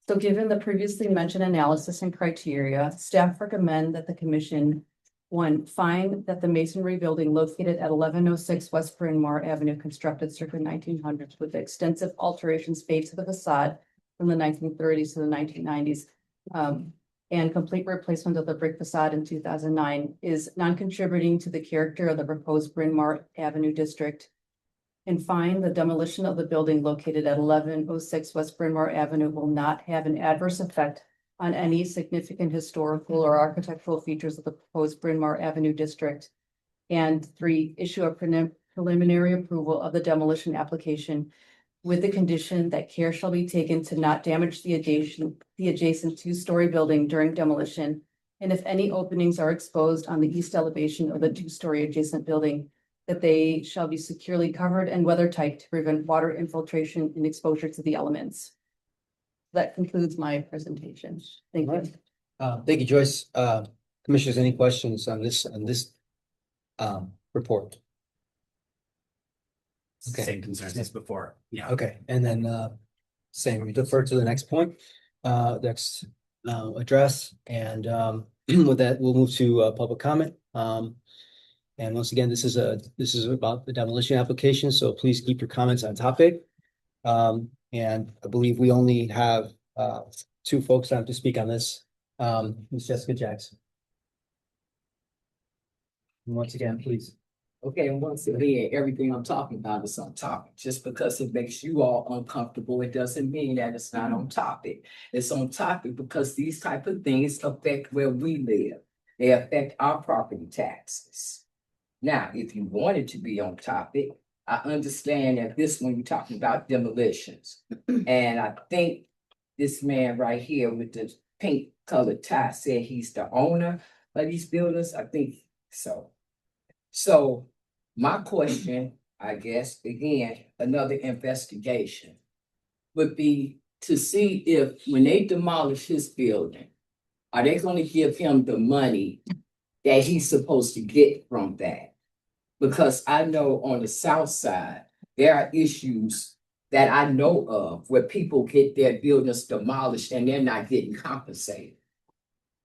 So given the previously mentioned analysis and criteria, staff recommend that the commission, 1, find that the masonry building located at 1106 West Bryn Mawr Avenue, constructed circa 1900s with extensive alterations made to the facade from the 1930s to the 1990s, and complete replacement of the brick facade in 2009 is non-contributing to the character of the proposed Bryn Mawr Avenue district. And find the demolition of the building located at 1106 West Bryn Mawr Avenue will not have an adverse effect on any significant historical or architectural features of the proposed Bryn Mawr Avenue district. And 3, issue a preliminary approval of the demolition application with the condition that care shall be taken to not damage the adjacent 2-story building during demolition. And if any openings are exposed on the east elevation of the 2-story adjacent building, that they shall be securely covered and weather tight to prevent water infiltration and exposure to the elements. That concludes my presentation. Thank you. Thank you, Joyce. Commissioners, any questions on this, report? Okay. Same concerns as before. Yeah. Okay, and then, same, we defer to the next point, next, address, and, with that, we'll move to, public comment. And once again, this is about the demolition application, so please keep your comments on topic. And I believe we only have, 2 folks that have to speak on this. Ms. Jessica Jackson. And once again, please. Okay, and once again, everything I'm talking about is on topic. Just because it makes you all uncomfortable, it doesn't mean that it's not on topic. It's on topic because these type of things affect where we live. They affect our property taxes. Now, if you want it to be on topic, I understand that this one you're talking about demolitions. And I think this man right here with the pink colored tie said he's the owner of these buildings. I think so. So my question, I guess, again, another investigation would be to see if when they demolish his building, are they going to give him the money that he's supposed to get from that? Because I know on the south side, there are issues that I know of where people get their buildings demolished and they're not getting compensated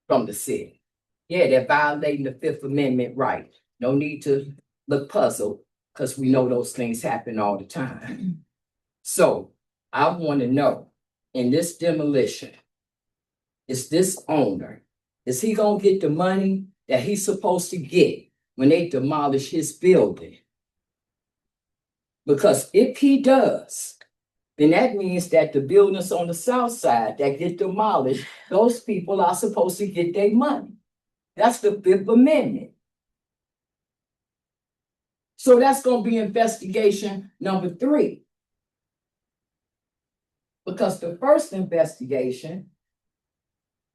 from the city. Yeah, they're violating the 5th Amendment right. No need to look puzzled because we know those things happen all the time. So I want to know, in this demolition, is this owner, is he going to get the money that he's supposed to get when they demolish his building? Because if he does, then that means that the buildings on the south side that get demolished, those people are supposed to get their money. That's the 5th Amendment. So that's going to be investigation number 3. Because the first investigation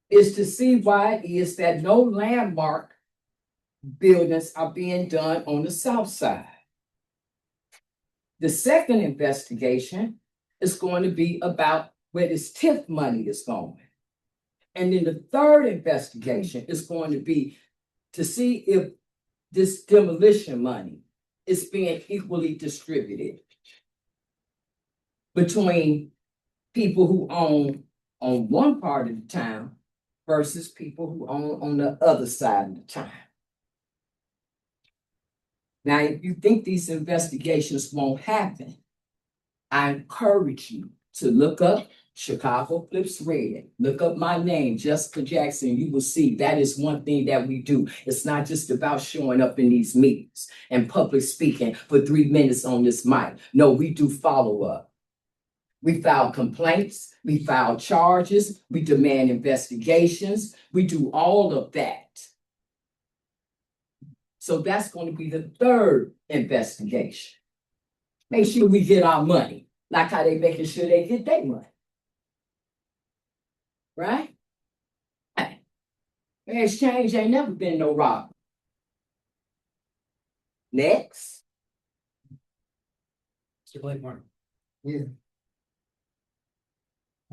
is to see why it is that no landmark buildings are being done on the south side. The second investigation is going to be about where this TIF money is going. And then the third investigation is going to be to see if this demolition money is being equally distributed between people who own on one part of the town versus people who own on the other side of the town. Now, if you think these investigations won't happen, I encourage you to look up Chicago Flips Red. Look up my name, Jessica Jackson. You will see that is one thing that we do. It's not just about showing up in these meetings and public speaking for 3 minutes on this mic. No, we do follow up. We file complaints, we file charges, we demand investigations, we do all of that. So that's going to be the third investigation. Make sure we get our money, like how they making sure they get their money. Right? Hey, exchange ain't never been no robbery. Next. Mr. Blakemore. Yeah.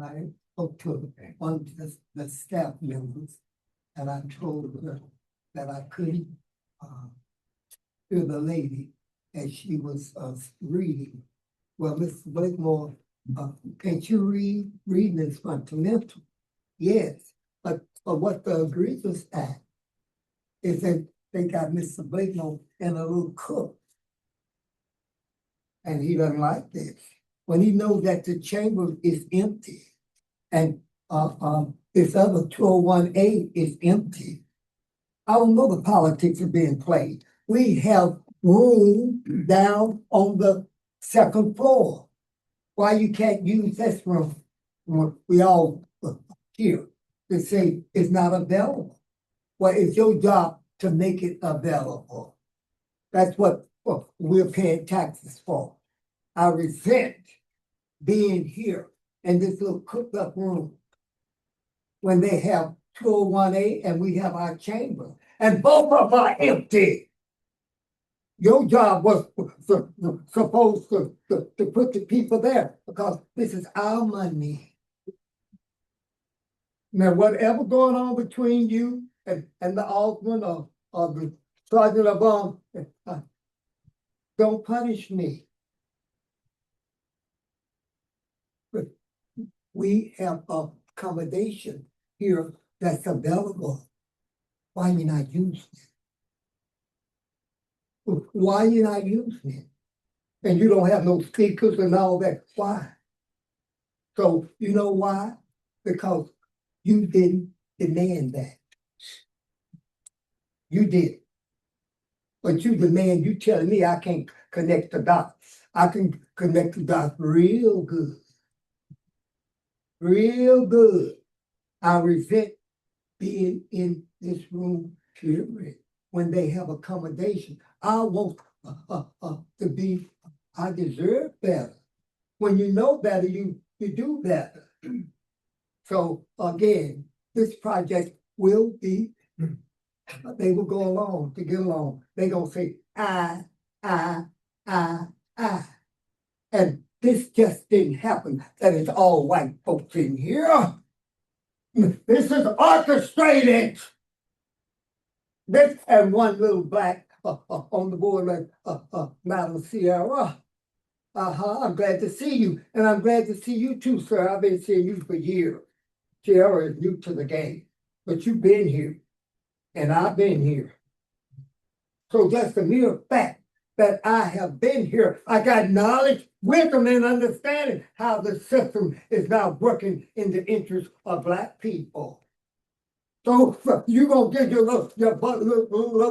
I spoke to one of the staff members and I told her that I couldn't hear the lady as she was reading. Well, Mr. Blakemore, can't you read? Reading is fundamental. Yes, but what the Grievance Act is that they got Mr. Blakemore in a little cook. And he doesn't like this. When he knows that the chamber is empty and this other 201A is empty. I don't know the politics are being played. We have room down on the second floor. Why you can't use this room? We all here, they say it's not available. Well, it's your job to make it available. That's what we're paying taxes for. I resent being here in this little cooked up room when they have 201A and we have our chamber, and both of them are empty. Your job was supposed to put the people there because this is our money. Now, whatever going on between you and the alderman or the sergeant of don't punish me. But we have accommodation here that's available. Why you not using it? Why you not using it? And you don't have no speakers and all that. Why? So you know why? Because you didn't demand that. You did. But you demand, you telling me I can't connect the dots. I can connect the dots real good. Real good. I resent being in this room, period. When they have accommodation, I want to be, I deserve better. When you know better, you do better. So again, this project will be, they will go along to get along. They gonna say, I. And this just didn't happen, that it's all white folks in here. This is orchestrated. This and one little black on the board like Madam Sierra. I'm glad to see you, and I'm glad to see you too, sir. I've been seeing you for years. Sierra is new to the game, but you've been here, and I've been here. So just the mere fact that I have been here, I got knowledge, wisdom, and understanding how the system is now working in the interest of Black people. So you gonna get your little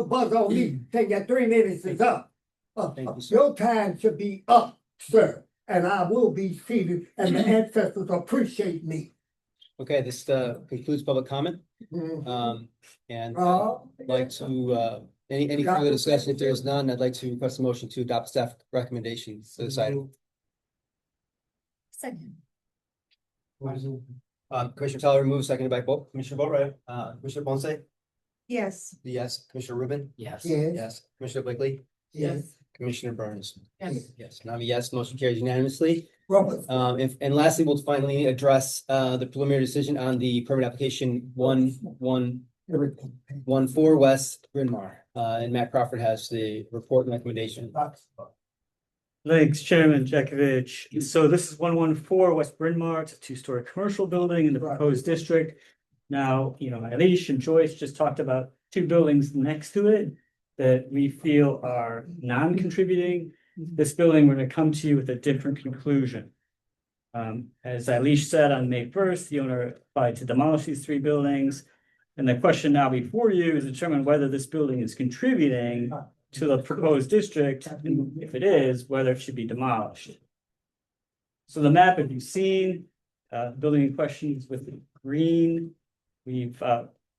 buzz on me, saying your 3 minutes is up. Your time should be up, sir, and I will be seated, and the ancestors appreciate me. Okay, this concludes public comment. And I'd like to any further discussion, if there is none, I'd like to request a motion to adopt staff recommendations for this item. Second. Commissioner Teller removed, seconded by Commissioner Boatright. Commissioner Ponce? Yes. Yes. Commissioner Rubin? Yes. Yes. Yes. Commissioner Blakely? Yes. Commissioner Burns? Yes. Yes. And I'm a yes, motion carries unanimously. Robert. And lastly, we'll finally address the preliminary decision on the permit application 1114 West Bryn Mawr. And Matt Crawford has the report and recommendation. Thanks, Chairman Jakovich. So this is 114 West Bryn Mawr. It's a 2-story commercial building in the proposed district. Now, Eilish and Joyce just talked about 2 buildings next to it that we feel are non-contributing. This building, we're going to come to you with a different conclusion. As Eilish said on May 1st, the owner applied to demolish these 3 buildings. And the question now before you is determine whether this building is contributing to the proposed district, and if it is, whether it should be demolished. So the map, if you've seen, building in question is with green. We've,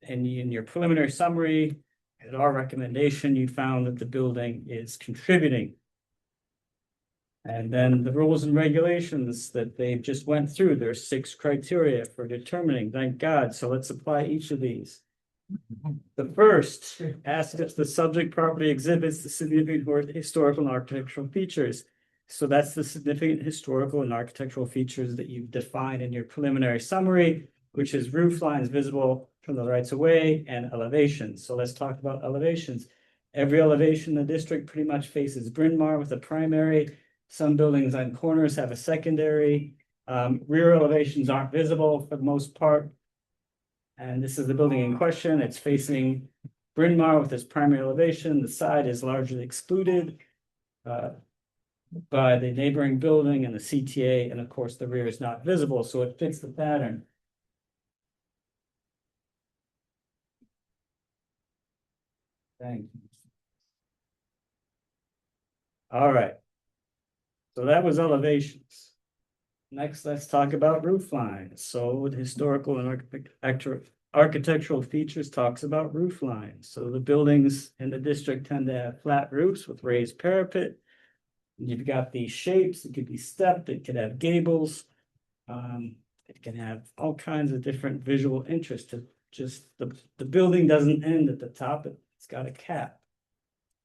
in your preliminary summary, at our recommendation, you found that the building is contributing. And then the rules and regulations that they've just went through, there's 6 criteria for determining, thank God. So let's apply each of these. The first asks if the subject property exhibits the significant historical and architectural features. So that's the significant historical and architectural features that you've defined in your preliminary summary, which is roof lines visible from the rights of way and elevations. So let's talk about elevations. Every elevation in the district pretty much faces Bryn Mawr with a primary. Some buildings on corners have a secondary. Rear elevations aren't visible for the most part. And this is the building in question. It's facing Bryn Mawr with its primary elevation. The side is largely excluded by the neighboring building and the CTA. And of course, the rear is not visible, so it fits the pattern. Thank you. All right. So that was elevations. Next, let's talk about roof lines. So the historical and architectural features talks about roof lines. So the buildings in the district tend to have flat roofs with raised parapet. You've got these shapes, it could be stepped, it could have gables. It can have all kinds of different visual interest to just the building doesn't end at the top, it's got a cap.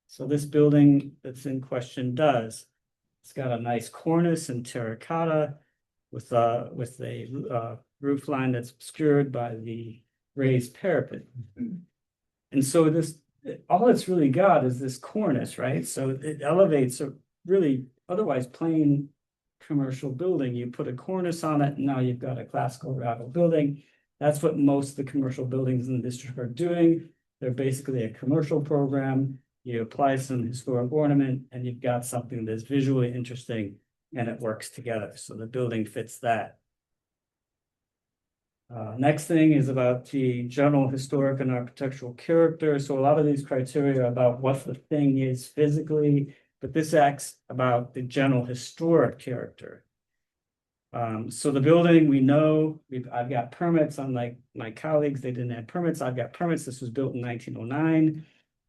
So this building that's in question does. It's got a nice cornice and terracotta with a roof line that's obscured by the raised parapet. And so this, all it's really got is this cornice, right? So it elevates a really otherwise plain commercial building. You put a cornice on it, and now you've got a classical revival building. That's what most of the commercial buildings in the district are doing. They're basically a commercial program. You apply some historic ornament and you've got something that's visually interesting and it works together. So the building fits that. Next thing is about the general historic and architectural character. So a lot of these criteria are about what the thing is physically, but this acts about the general historic character. So the building, we know, I've got permits, unlike my colleagues, they didn't have permits. I've got permits. This was built in 1909.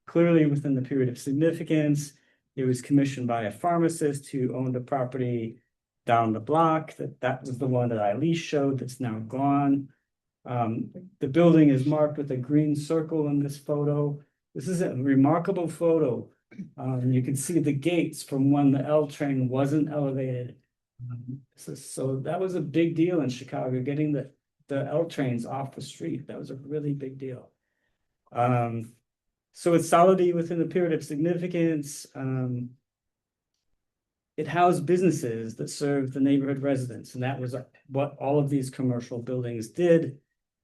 Clearly within the period of significance. It was commissioned by a pharmacist who owned a property down the block. That was the one that Eileen showed that's now gone. The building is marked with a green circle in this photo. This is a remarkable photo. You can see the gates from when the L train wasn't elevated. So that was a big deal in Chicago, getting the L trains off the street. That was a really big deal. So its solidity within the period of significance, it housed businesses that served the neighborhood residents, and that was what all of these commercial buildings did.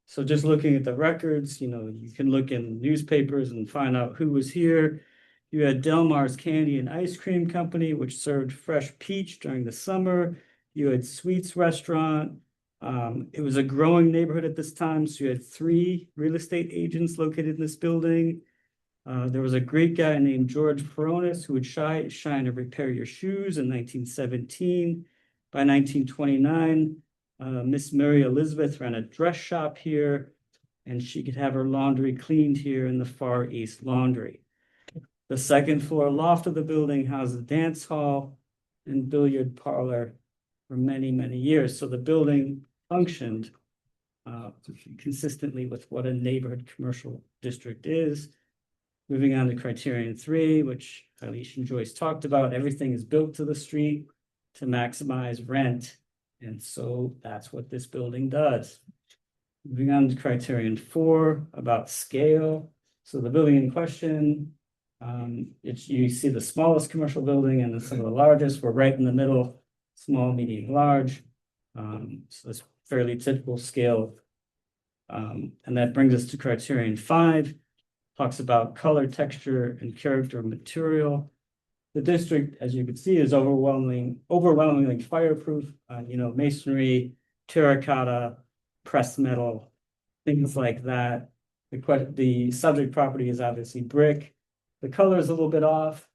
So just looking at the records, you know, you can look in newspapers and find out who was here. You had Delmar's Candy and Ice Cream Company, which served fresh peach during the summer. You had Sweets Restaurant. It was a growing neighborhood at this time, so you had 3 real estate agents located in this building. There was a great guy named George Peronis who would shine and repair your shoes in 1917. By 1929, Miss Mary Elizabeth ran a dress shop here, and she could have her laundry cleaned here in the Far East Laundry. The second floor loft of the building housed a dance hall and billiard parlor for many, many years. So the building functioned consistently with what a neighborhood commercial district is. Moving on to criterion 3, which Alicia and Joyce talked about, everything is built to the street to maximize rent. And so that's what this building does. Moving on to criterion 4 about scale. So the building in question, you see the smallest commercial building and then some of the largest. We're right in the middle, small, medium, large. So it's fairly typical scale. And that brings us to criterion 5. Talks about color, texture, and character of material. The district, as you can see, is overwhelmingly fireproof. Masonry, terracotta, pressed metal, things like that. The subject property is obviously brick. The color is a little bit off.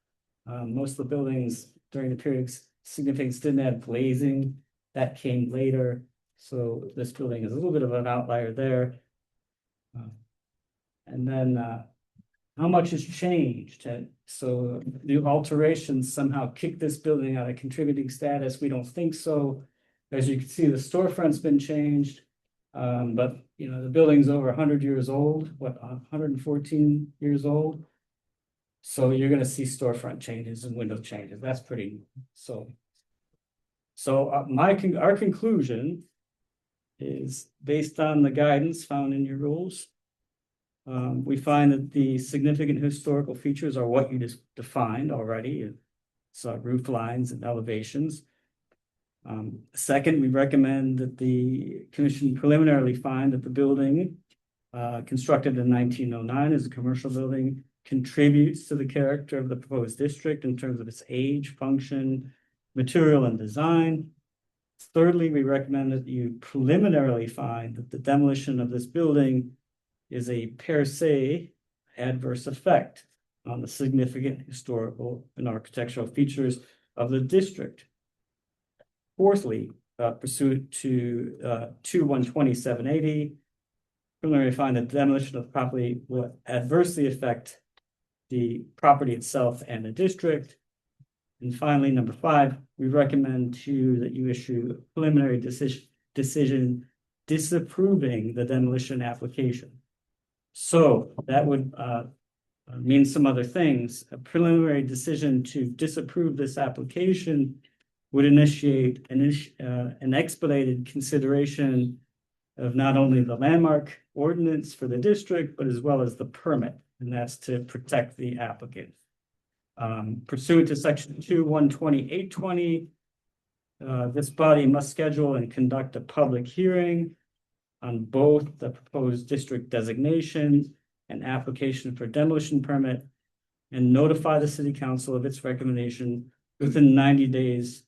Most of the buildings during the period of significance didn't have glazing. That came later. So this building is a little bit of an outlier there. And then how much has changed? So the alterations somehow kicked this building out of contributing status. We don't think so. As you can see, the storefront's been changed. But the building's over 100 years old, 114 years old. So you're going to see storefront changes and window changes. That's pretty so. Our conclusion is based on the guidance found in your rules. We find that the significant historical features are what you just defined already. So roof lines and elevations. Second, we recommend that the commission preliminarily find that the building constructed in 1909 as a commercial building contributes to the character of the proposed district in terms of its age, function, material, and design. Thirdly, we recommend that you preliminarily find that the demolition of this building is a per se adverse effect on the significant historical and architectural features of the district. Fourthly, pursuant to 2/12780, preliminary find that demolition of the property will adversely affect the property itself and the district. And finally, number 5, we recommend that you issue a preliminary decision disapproving the demolition application. So that would mean some other things. A preliminary decision to disapprove this application would initiate an expedited consideration of not only the landmark ordinance for the district, but as well as the permit, and that's to protect the applicant. Pursuant to section 2/12820, this body must schedule and conduct a public hearing on both the proposed district designation and application for demolition permit, and notify the city council of its recommendation within 90 days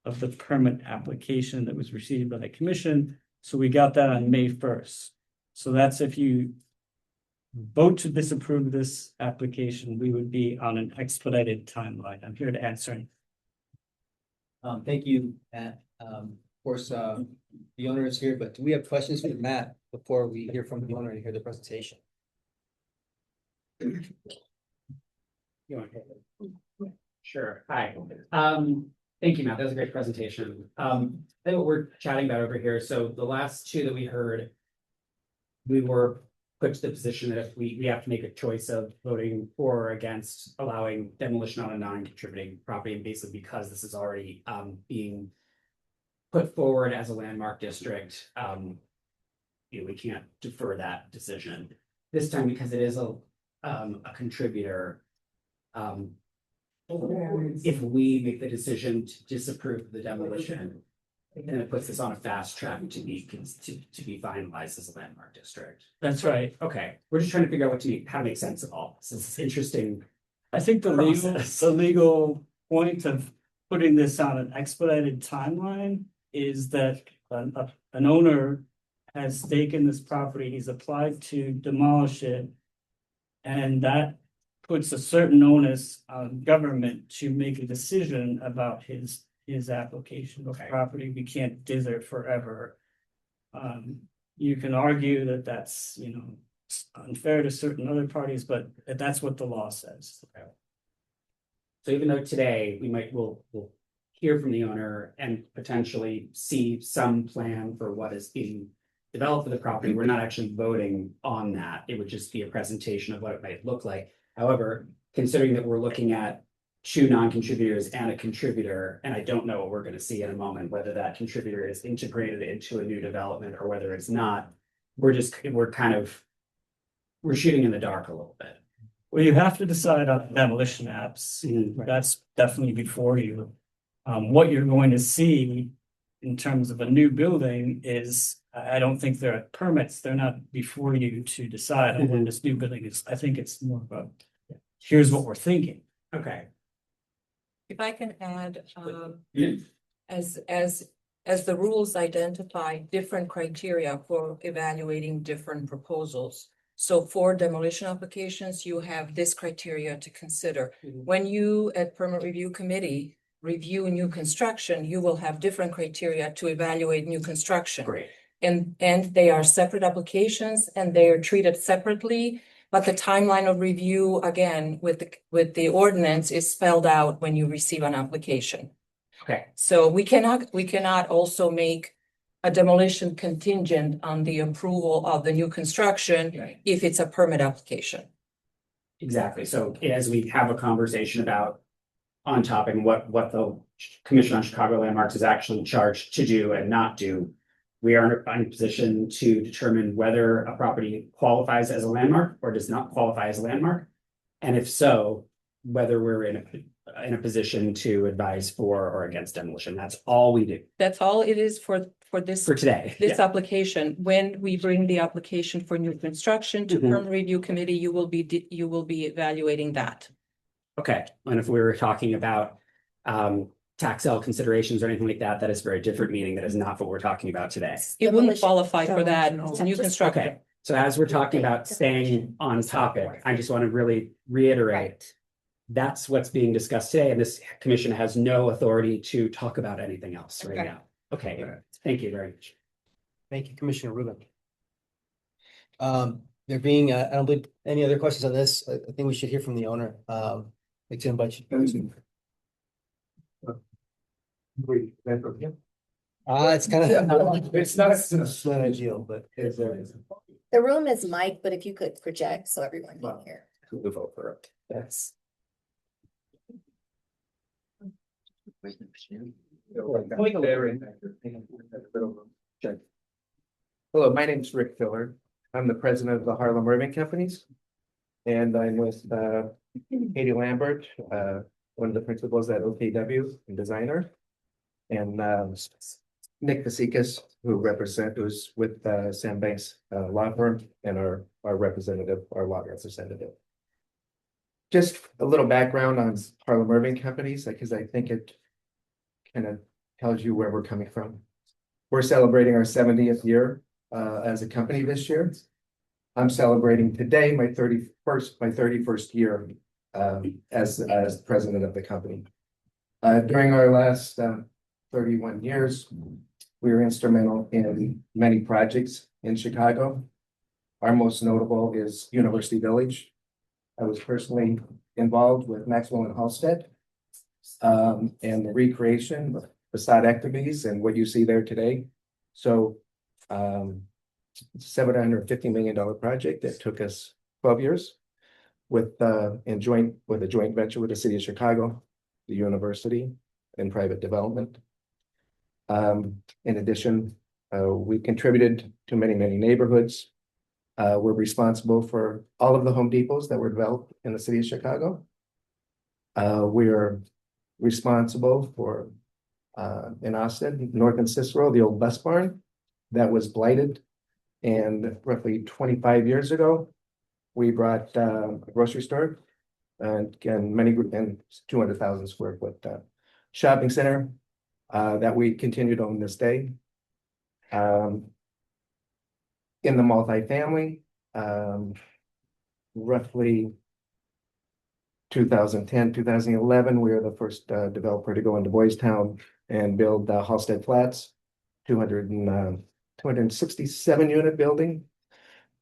of the permit application that was received by the commission. So we got that on May 1st. So that's if you vote to disapprove this application, we would be on an expedited timeline. I'm here to answer any. Thank you, Matt. Of course, the owner is here, but do we have questions for Matt before we hear from the owner and hear the presentation? You want to- Sure, hi. Thank you, Matt, that was a great presentation. I think what we're chatting about over here, so the last two that we heard, we were put to the position that if we have to make a choice of voting for or against allowing demolition on a non-contributing property, and basically because this is already being put forward as a landmark district, we can't defer that decision. This time, because it is a contributor, if we make the decision to disapprove the demolition, then it puts this on a fast track to be finalized as a landmark district. That's right. Okay, we're just trying to figure out how to make sense of all this. It's interesting. I think the legal point of putting this on an expedited timeline is that an owner has taken this property, he's applied to demolish it. And that puts a certain onus on government to make a decision about his application of property. We can't dither forever. You can argue that that's, unfair to certain other parties, but that's what the law says. Okay. So even though today we'll hear from the owner and potentially see some plan for what is being developed for the property, we're not actually voting on that. It would just be a presentation of what it might look like. However, considering that we're looking at 2 non-contributors and a contributor, and I don't know what we're going to see in a moment, whether that contributor is integrated into a new development or whether it's not, we're shooting in the dark a little bit. Well, you have to decide on demolition apps. That's definitely before you. What you're going to see in terms of a new building is, I don't think there are permits. They're not before you to decide on when this new building is. I think it's more about, here's what we're thinking. Okay. If I can add, as the rules identify different criteria for evaluating different proposals. So for demolition applications, you have this criteria to consider. When you at Permit Review Committee review new construction, you will have different criteria to evaluate new construction. Great. And they are separate applications and they are treated separately. But the timeline of review, again, with the ordinance is spelled out when you receive an application. Okay. So we cannot also make a demolition contingent on the approval of the new construction if it's a permit application. Exactly. So as we have a conversation about on topic and what the Commission on Chicago Landmarks is actually charged to do and not do, we are in a position to determine whether a property qualifies as a landmark or does not qualify as a landmark. And if so, whether we're in a position to advise for or against demolition. That's all we do. That's all it is for this. For today. This application. When we bring the application for new construction to Permit Review Committee, you will be evaluating that. Okay. And if we were talking about tax sale considerations or anything like that, that is a very different meaning. That is not what we're talking about today. It wouldn't qualify for that. It's a new construction. Okay. So as we're talking about staying on topic, I just want to really reiterate. That's what's being discussed today, and this commission has no authority to talk about anything else right Okay. now. Okay, thank you very much. Thank you, Commissioner Rubin. There being, I don't believe any other questions on this. I think we should hear from the owner. Like to invite you. It's kind of. It's not ideal, but. The room is mic, but if you could project so everyone can hear. Move over. That's. Hello, my name is Rick Filler. I'm the president of the Harlem Urban Companies. And I'm with Katie Lambert, one of the principals at OKW and designer. And Nick Vasikas, who's with Sam Banks law firm and our representative, our law representative. Just a little background on Harlem Urban Companies, because I think it kind of tells you where we're coming from. We're celebrating our 70th year as a company this year. I'm celebrating today my 31st year as president of the company. During our last 31 years, we were instrumental in many projects in Chicago. Our most notable is University Village. I was personally involved with Maxwell and Halstead and the recreation of facade activities and what you see there today. So $750 million project that took us 12 years with a joint venture with the city of Chicago, the university, and private development. In addition, we contributed to many neighborhoods. We're responsible for all of the Home Depots that were developed in the city of Chicago. We are responsible for in Austin, North and Cicero, the old bus barn that was blighted. And roughly 25 years ago, we brought a grocery store and 200,000 square foot shopping center that we continue to own this day. In the multifamily, roughly 2010, 2011, we were the first developer to go into Boys Town and build Halstead Flats, 267 unit building.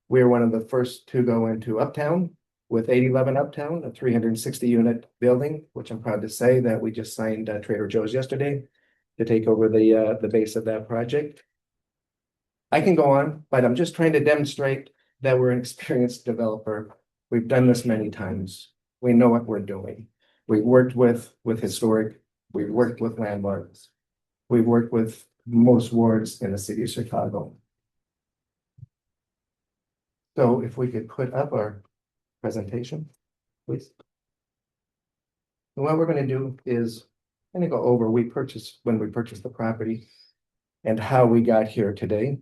We were one of the first to go into Uptown with 811 Uptown, a 360 unit building, which I'm proud to say that we just signed Trader Joe's yesterday to take over the base of that project. I can go on, but I'm just trying to demonstrate that we're an experienced developer. We've done this many times. We know what we're doing. We've worked with historic, we've worked with landmarks. We've worked with most wards in the city of Chicago. So if we could put up our presentation, please. And what we're going to do is I'm going to go over when we purchased the property and how we got here today.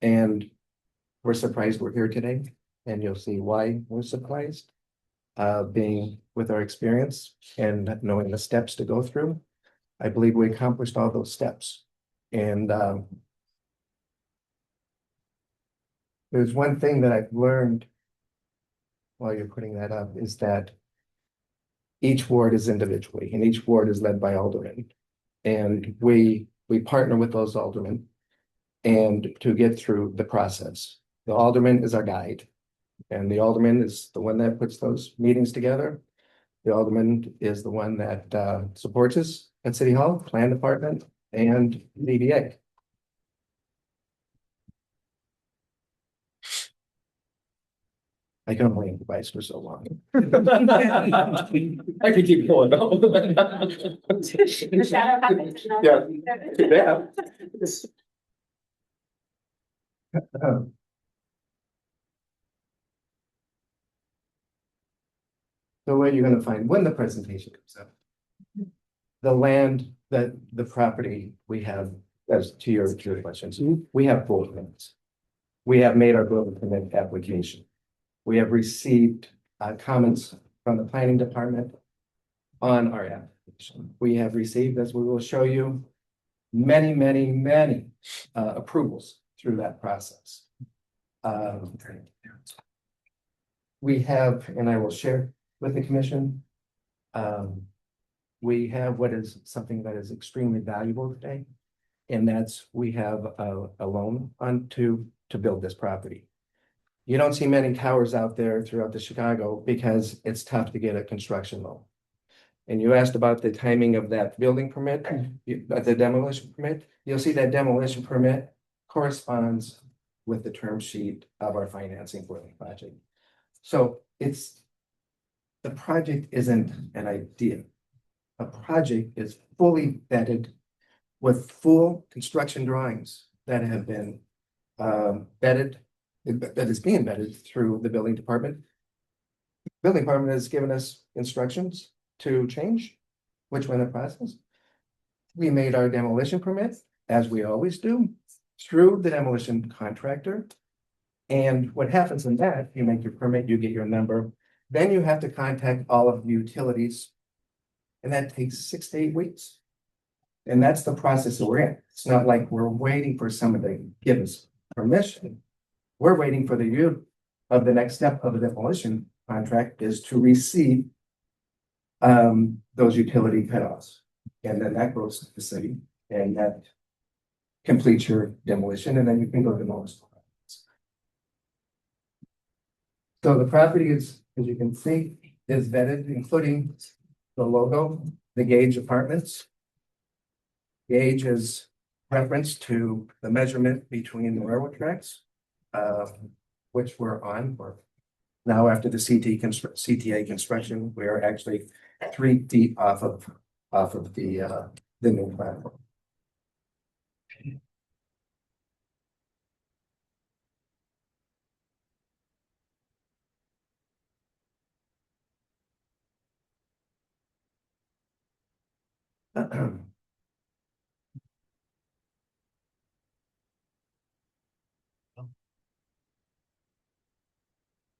And we're surprised we're here today. And you'll see why we're surprised, being with our experience and knowing the steps to go through. I believe we accomplished all those steps. And there's one thing that I've learned while you're putting that up is that each ward is individually and each ward is led by aldermen. And we partner with those aldermen and to get through the process. The alderman is our guide. And the alderman is the one that puts those meetings together. The alderman is the one that supports us at City Hall, Plan Department, and DDA. I can only advise for so long. I could keep going. Yeah. So what you're going to find when the presentation comes up, the land that the property we have, as to your questions, we have full permits. We have made our building permit application. We have received comments from the planning department on our application. We have received, as we will show you, many approvals through that process. Um, we have, and I will share with the commission. We have what is something that is extremely valuable today. And that's, we have a loan to build this property. You don't see many towers out there throughout the Chicago because it's tough to get a construction loan. And you asked about the timing of that building permit, the demolition permit, you'll see that demolition permit corresponds with the term sheet of our financing for the project. So the project isn't an idea. A project is fully vetted with full construction drawings that have been vetted, that is being vetted through the building department. Building department has given us instructions to change, which we're in the process. We made our demolition permit, as we always do, through the demolition contractor. And what happens in that, you make your permit, you get your number, then you have to contact all of the utilities. And that takes 6 to 8 weeks. And that's the process that we're in. It's not like we're waiting for somebody to give us permission. We're waiting for the use of the next step of the demolition contract is to receive those utility cutoffs. And then that goes to the city and that completes your demolition, and then you can go demolish. So the property is, as you can see, is vetted, including the logo, the Gage Apartments. Gage is reference to the measurement between the railroad tracks, which we're on for. Now, after the CTA construction, we are actually 3 feet off of the new platform.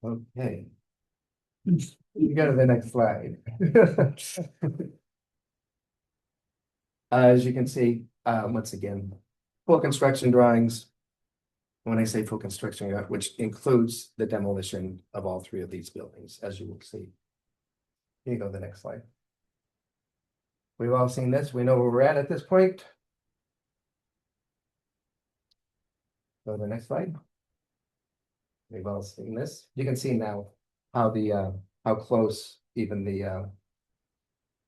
Okay. You go to the next slide. As you can see, once again, full construction drawings. When I say full construction, which includes the demolition of all 3 of these buildings, as you will see. Here you go, the next slide. We've all seen this. We know where we're at this point. Go to the next slide. We've all seen this. You can see now how how close even the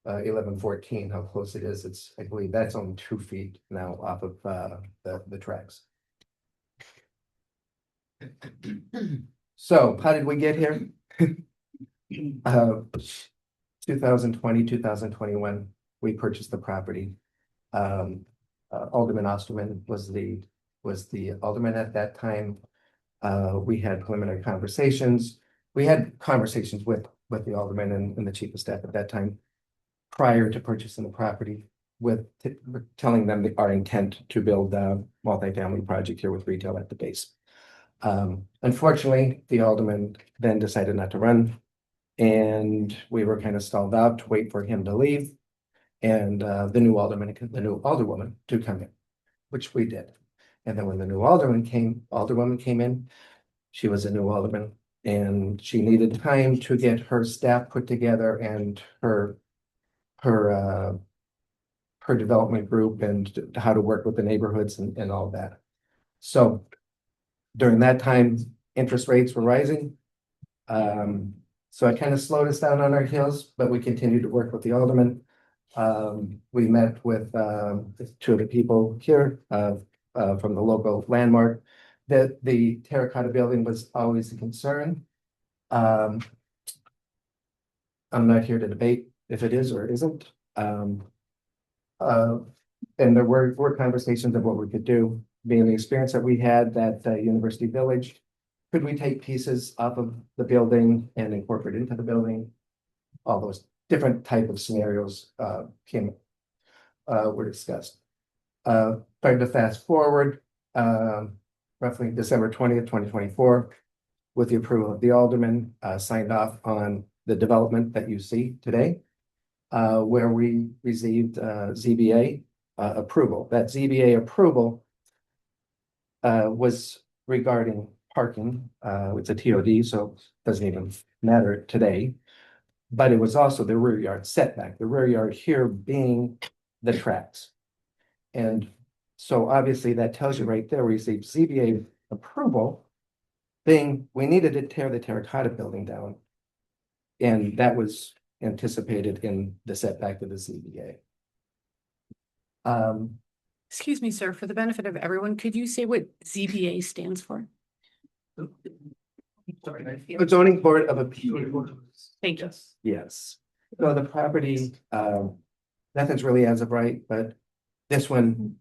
1114, how close it is. It's, I believe that's only 2 feet now off of the tracks. So how did we get here? 2020, 2021, we purchased the property. Alderman Osterman was the alderman at that time. We had preliminary conversations. We had conversations with the alderman and the chief of staff at that time, prior to purchasing the property, with telling them our intent to build a multifamily project here with retail at the base. Unfortunately, the alderman then decided not to run, and we were kind of stalled out to wait for him to leave, and the new alderwoman to come in, which we did. And then when the new alderwoman came in, she was a new alderman, and she needed time to get her staff put together and her development group and how to work with the neighborhoods and all that. So during that time, interest rates were rising. So it kind of slowed us down on our heels, but we continued to work with the alderman. We met with 2 of the people here from the local landmark. That the terracotta building was always a concern. I'm not here to debate if it is or isn't. And there were conversations of what we could do, being the experience that we had at University Village. Could we take pieces off of the building and incorporate into the building? All those different type of scenarios were discussed. Trying to fast forward, roughly December 20th, 2024, with the approval of the alderman, signed off on the development that you see today, where we received ZBA approval. That ZBA approval was regarding parking, it's a TOD, so it doesn't even matter today. But it was also the rear yard setback, the rear yard here being the tracks. And so obviously that tells you right there, where you see ZBA approval, being, we needed to tear the terracotta building down. And that was anticipated in the setback of the ZBA. Excuse me, sir, for the benefit of everyone, could you say what ZBA stands for? The zoning board of appeals. Thank you. Yes, so the property, nothing's really as of right, but this one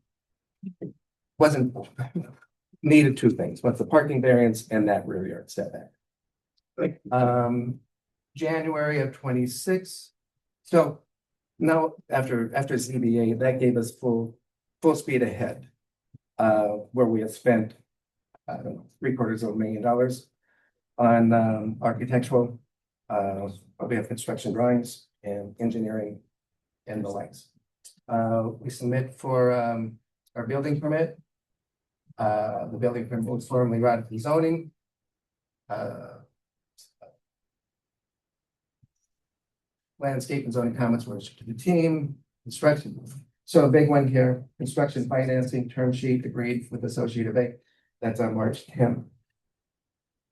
wasn't needed two things, what's the parking variance and that rear yard setback. January of 26. So now after ZBA, that gave us full speed ahead. Where we have spent $750,000 on architectural, we have construction drawings and engineering and the likes. We submit for our building permit. The building permit was formally routed to zoning. Landscape and zoning comments were issued to the team, construction. So a big one here, construction financing term sheet agreed with Associated Bank. That's on March 10th.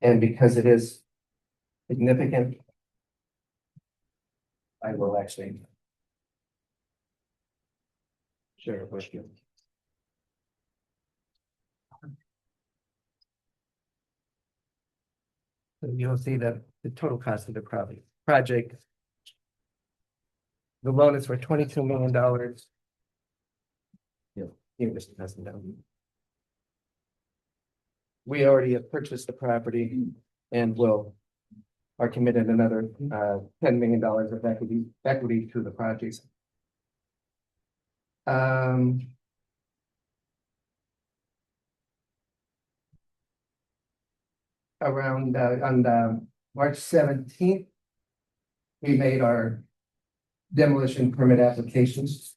And because it is significant, I will actually share it with you. So you'll see that the total cost of the project. The loan is for $22 million. Yeah, University has them down. We already have purchased the property and are committed another $10 million of equity to the project. Around on March 17th, we made our demolition permit applications.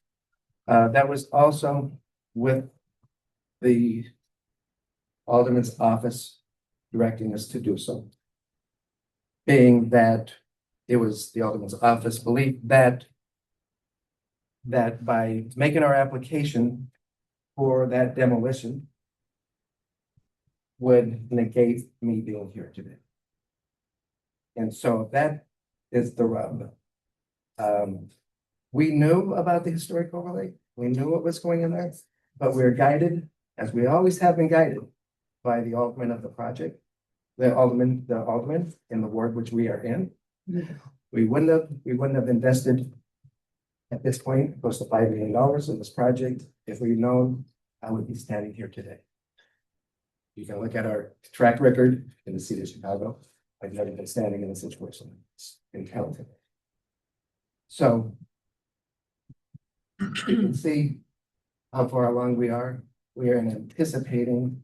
That was also with the Alderman's office directing us to do so. Being that it was the Alderman's office belief that by making our application for that demolition would negate me being here today. And so that is the rub. We knew about the historic overlay. We knew what was going in there, but we're guided, as we always have been guided, by the alderman of the project, the alderman in the ward which we are in. We wouldn't have invested at this point close to $5 million in this project if we'd known I would be standing here today. You can look at our track record in the city of Chicago. I've never been standing in a situation like this in county. So you can see how far along we are. We are anticipating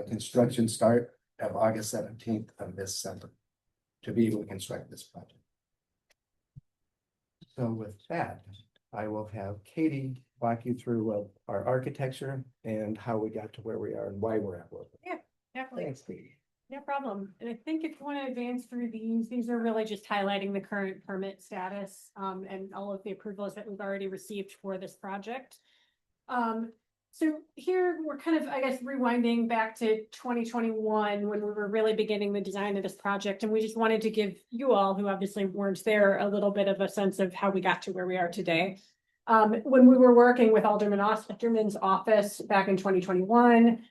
construction start of August 17th of this summer to be able to construct this project. So with that, I will have Katie walk you through our architecture and how we got to where we are and why we're at work. Yeah, definitely. Thanks, Katie. No problem. And I think if you want to advance through these are really just highlighting the current permit status and all of the approvals that we've already received for this project. So here we're kind of, I guess, rewinding back to 2021 when we were really beginning the design of this project. And we just wanted to give you all who obviously weren't there a little bit of a sense of how we got to where we are today. When we were working with Alderman Osterman's office back in 2021,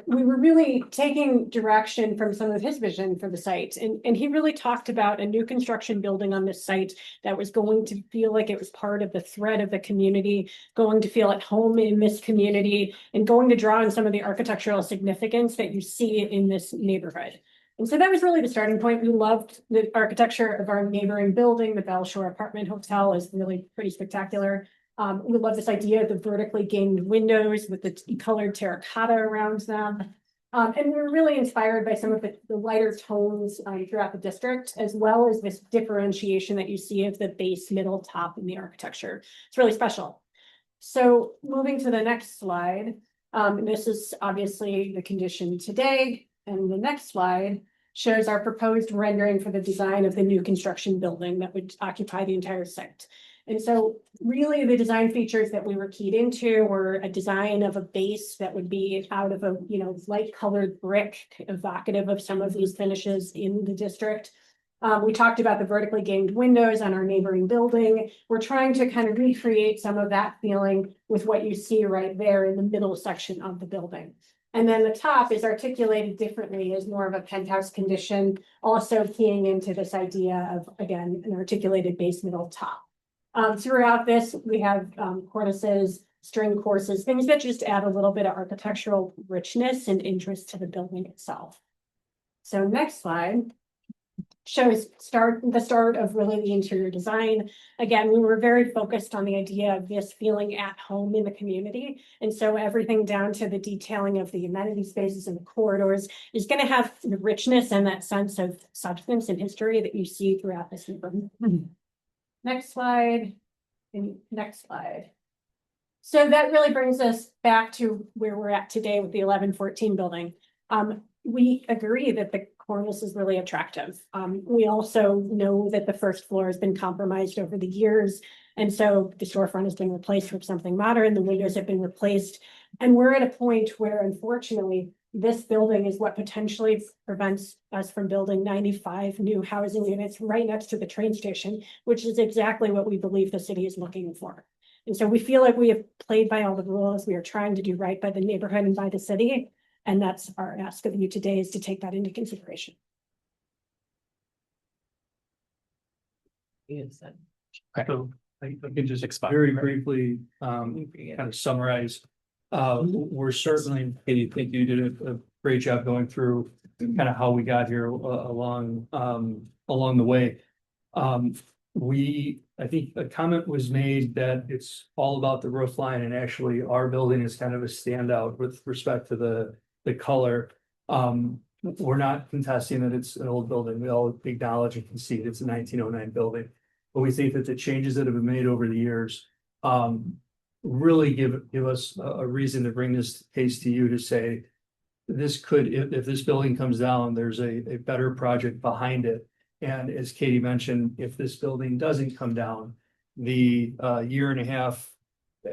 we were really taking direction from some of his vision for the site. And he really talked about a new construction building on this site that was going to feel like it was part of the thread of the community, going to feel at home in this community, and going to draw on some of the architectural significance that you see in this neighborhood. And so that was really the starting point. We loved the architecture of our neighboring building. The Bell Shore Apartment Hotel is really pretty spectacular. We love this idea of the vertically gained windows with the colored terracotta around them. And we're really inspired by some of the lighter tones throughout the district, as well as this differentiation that you see of the base, middle, top in the architecture. It's really special. So moving to the next slide, this is obviously the condition today. And the next slide shows our proposed rendering for the design of the new construction building that would occupy the entire site. And so really the design features that we were keyed into were a design of a base that would be out of a, light colored brick, evocative of some of these finishes in the district. We talked about the vertically gained windows on our neighboring building. We're trying to kind of recreate some of that feeling with what you see right there in the middle section of the building. And then the top is articulated differently as more of a penthouse condition, also keying into this idea of, again, an articulated base middle top. Throughout this, we have cornices, string courses, things that just add a little bit of architectural richness and interest to the building itself. So next slide shows the start of really the interior design. Again, we were very focused on the idea of this feeling at home in the community. And so everything down to the detailing of the amenity spaces and the corridors is going to have the richness and that sense of substance and history that you see throughout this neighborhood. Next slide, and next slide. So that really brings us back to where we're at today with the 1114 building. We agree that the cornice is really attractive. We also know that the first floor has been compromised over the years. And so the storefront has been replaced with something modern. The windows have been replaced. And we're at a point where, unfortunately, this building is what potentially prevents us from building 95 new housing units right next to the train station, which is exactly what we believe the city is looking for. And so we feel like we have played by all the rules. We are trying to do right by the neighborhood and by the city. And that's our ask of you today, is to take that into consideration. So I can just very briefly kind of summarize. We're certainly, Katie, think you did a great job going through kind of how we got here along the way. I think a comment was made that it's all about the roof line, and actually our building is kind of a standout with respect to the color. We're not contesting that it's an old building. We all acknowledge and concede it's a 1909 building. But we think that the changes that have been made over the years really give us a reason to bring this case to you to say, this could, if this building comes down, there's a better project behind it. And as Katie mentioned, if this building doesn't come down, the year and a half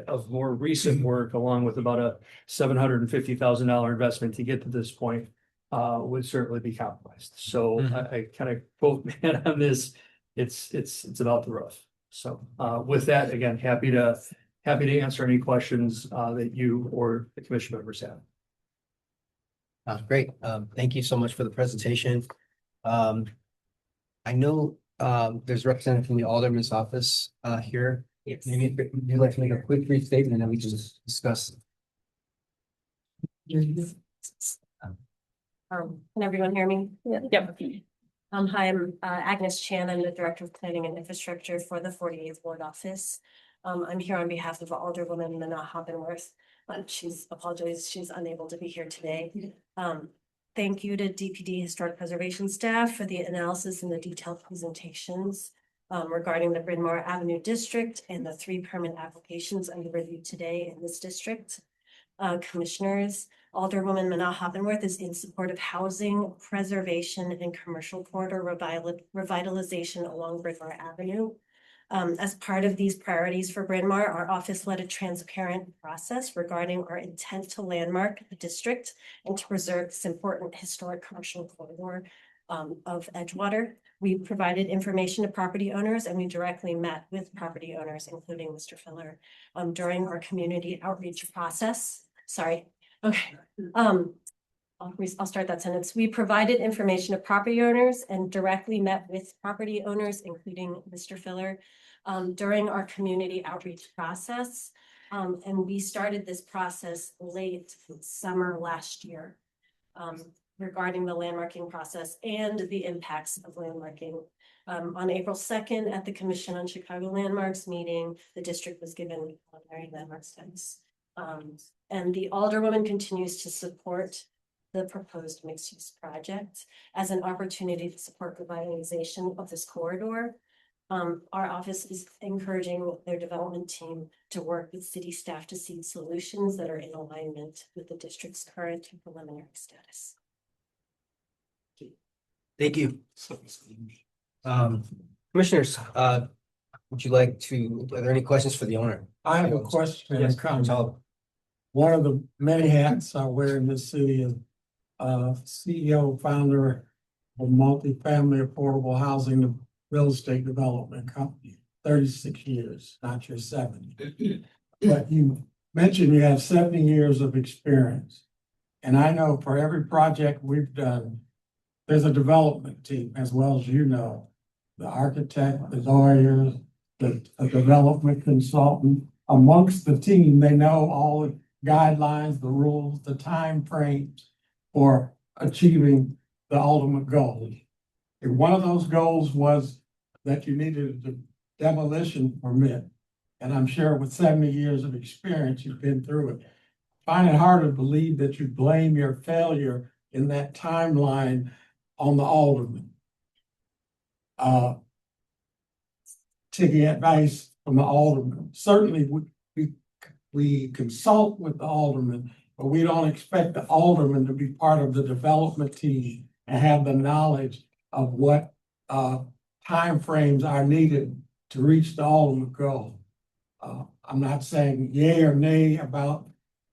of more recent work, along with about a $750,000 investment to get to this point, would certainly be compromised. So I kind of quote Matt on this. It's about the roof. So with that, again, happy to answer any questions that you or the commission members have. Great. Thank you so much for the presentation. I know there's a representative from the Alderman's office here. Yes. Maybe you'd like to make a quick brief statement and then we can just discuss. Can everyone hear me? Yep. Hi, I'm Agnes Chan. I'm the Director of Planning and Infrastructure for the 48th Ward Office. I'm here on behalf of Alderwoman Minna Hoppenworth. She's unable to be here today. Thank you to DPD Historic Preservation staff for the analysis and the detailed presentations regarding the Bryn Mawr Avenue District and the 3 permit applications under review today in this district. Commissioners, Alderwoman Minna Hoppenworth is in support of housing, preservation, and commercial corridor revitalization along Bryn Mawr Avenue. As part of these priorities for Bryn Mawr, our office led a transparent process regarding our intent to landmark the district and to preserve this important historic commercial corridor of Edgewater. We provided information to property owners, and we directly met with property owners, including Mr. Filler, during our community outreach process. Sorry. Okay. I'll start that sentence. We provided information to property owners and directly met with property owners, including Mr. Filler, during our community outreach process. And we started this process late summer last year regarding the landmarking process and the impacts of landmarking. On April 2nd, at the Commission on Chicago Landmarks meeting, the district was given preliminary landmark status. And the Alderwoman continues to support the proposed mixed-use project as an opportunity to support revitalization of this corridor. Our office is encouraging their development team to work with city staff to seek solutions that are in alignment with the district's current preliminary status. Thank you. Commissioners, would you like to, are there any questions for the owner? I have a question and Yes, a comment. Tom. One of the many hats I wear in this city is CEO, founder of multifamily affordable housing real estate development company, 36 years, not your 70. But you mentioned you have 70 years of experience. And I know for every project we've done, there's a development team, as well as you know, the architect, the lawyers, the development consultant. Amongst the team, they know all the guidelines, the rules, the time frames for achieving the ultimate goal. And one of those goals was that you needed a demolition permit. And I'm sure with 70 years of experience, you've been through it. Find it hard to believe that you blame your failure in that timeline on the alderman. Taking advice from the alderman. Certainly, we consult with the alderman, but we don't expect the alderman to be part of the development team and have the knowledge of what timeframes are needed to reach the ultimate goal. I'm not saying yay or nay about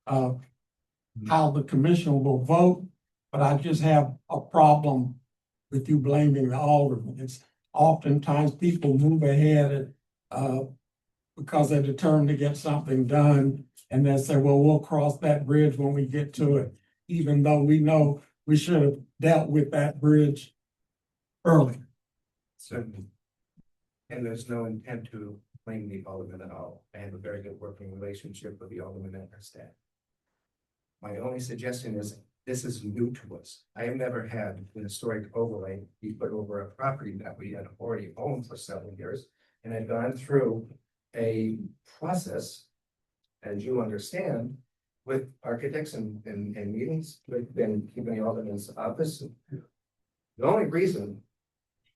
how the commission will vote, but I just have a problem with you blaming the alderman. It's oftentimes people move ahead because they're determined to get something done, and they say, well, we'll cross that bridge when we get to it, even though we know we should have dealt with that bridge early. Certainly. And there's no intent to blame the alderman at all. I have a very good working relationship with the alderman and her staff. My only suggestion is, this is new to us. I have never had an historic overlay be put over a property that we had already owned for several years. And I've gone through a process, as you understand, with architects and meetings, we've been keeping the alderman's office. The only reason,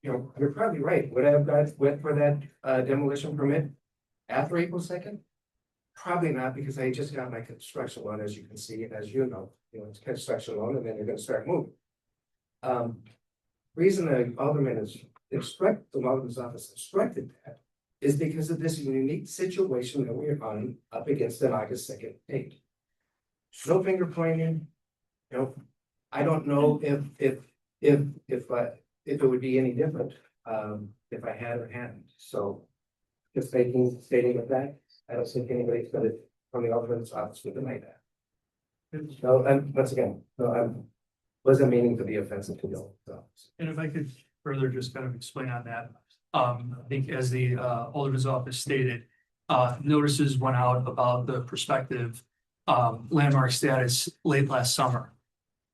you know, you're probably right, would I have went for that demolition permit after April 2nd? Probably not, because I just got my construction loan, as you can see, and as you know, it's construction loan, and then you're gonna start moving. Reason the alderman is the alderman's office instructed that is because of this unique situation that we're on up against an August 2nd date. No finger pointing, you know, I don't know if it would be any different, if I had or hadn't, so. Just stating with that, I don't think anybody's gonna, from the alderman's office, would deny that. No, and once again, no, I wasn't meaning to be offensive to you. So. And if I could further just kind of explain on that, I think as the alderman's office stated, notices went out about the prospective landmark status late last summer.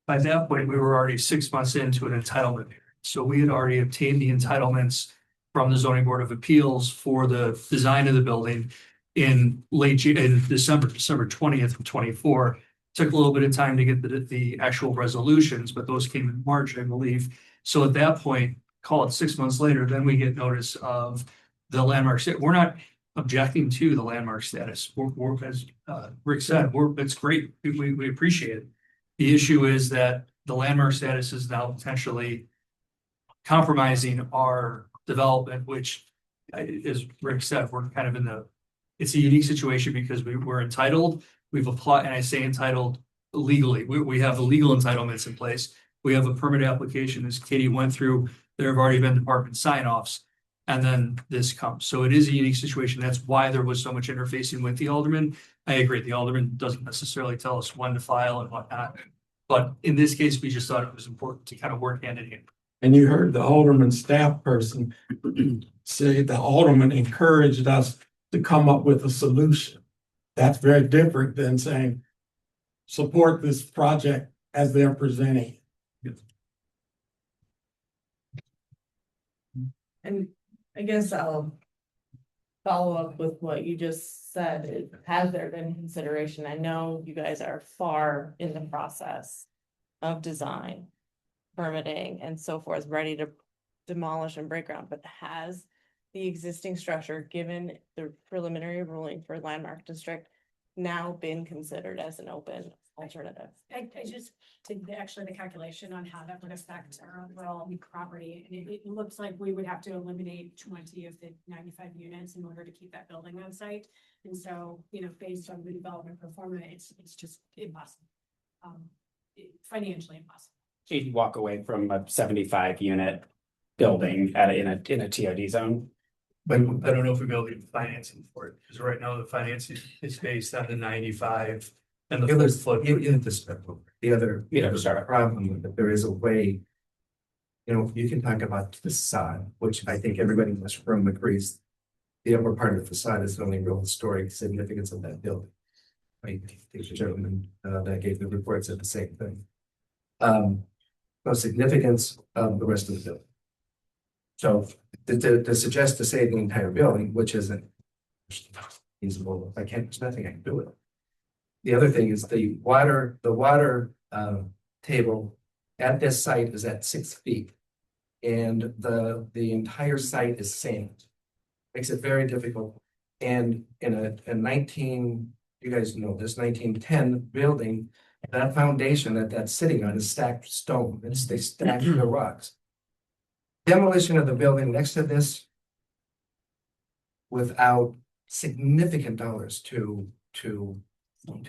By that point, we were already 6 months into an entitlement period. So we had already obtained the entitlements from the zoning board of appeals for the design of the building in December 20th of 24. Took a little bit of time to get the actual resolutions, but those came in March, I believe. So at that point, call it 6 months later, then we get notice of the landmark status. We're not objecting to the landmark status. We're as Rick said, it's great. We appreciate it. The issue is that the landmark status is now potentially compromising our development, which, as Rick said, we're kind of it's a unique situation because we're entitled. We've applied, and I say entitled legally. We have the legal entitlements in place. We have a permit application, as Katie went through. There have already been department sign-offs, and then this comes. So it is a unique situation. That's why there was so much interfacing with the alderman. I agree. The alderman doesn't necessarily tell us when to file and whatnot. But in this case, we just thought it was important to kind of work hand in hand. And you heard the alderman staff person say the alderman encouraged us to come up with a solution. That's very different than saying, support this project as they're presenting. And I guess I'll follow up with what you just said. Has there been consideration? I know you guys are far in the process of design, permitting and so forth, ready to demolish and break ground, but has the existing structure, given the preliminary ruling for landmark district, now been considered as an open alternative. I just did actually the calculation on how that would affect our overall property. And it looks like we would have to eliminate 20 of the 95 units in order to keep that building on site. And so, based on the development performance, it's just impossible. Financially impossible. You'd walk away from a 75 unit building in a TOD zone. But I don't know if we'll be able to get financing for it, because right now the financing is based on the 95 and the full flood. The other problem with it, there is a way. You can talk about the facade, which I think everybody in this room agrees. The upper part of the facade is the only real historic significance of that building. I think the gentleman that gave the report said the same thing. No significance of the rest of the building. So to suggest to save the entire building, which isn't feasible, there's nothing I can do with it. The other thing is the water table at this site is at 6 feet. And the entire site is sand. Makes it very difficult. And in a 1910 building, that foundation that's sitting on is stacked stone. They stacked the rocks. Demolition of the building next to this without significant dollars to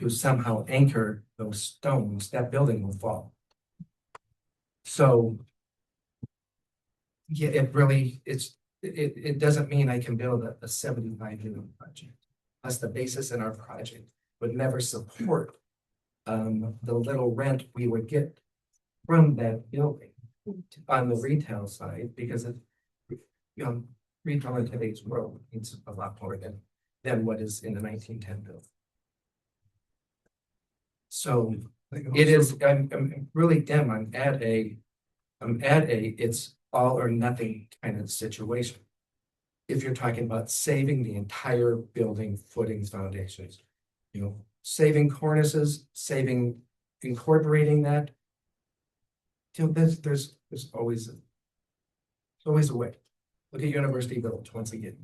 somehow anchor those stones, that building will fall. So yeah, it doesn't mean I can build a 75-unit project. Plus the basis in our project would never support the little rent we would get from that building on the retail side, because retail in today's world needs a lot more than what is in the 1910 building. So it is, I'm really dim. I'm at a it's all or nothing kind of situation. If you're talking about saving the entire building footings, foundations, saving cornices, incorporating that. There's always a way. Look at University Village once again.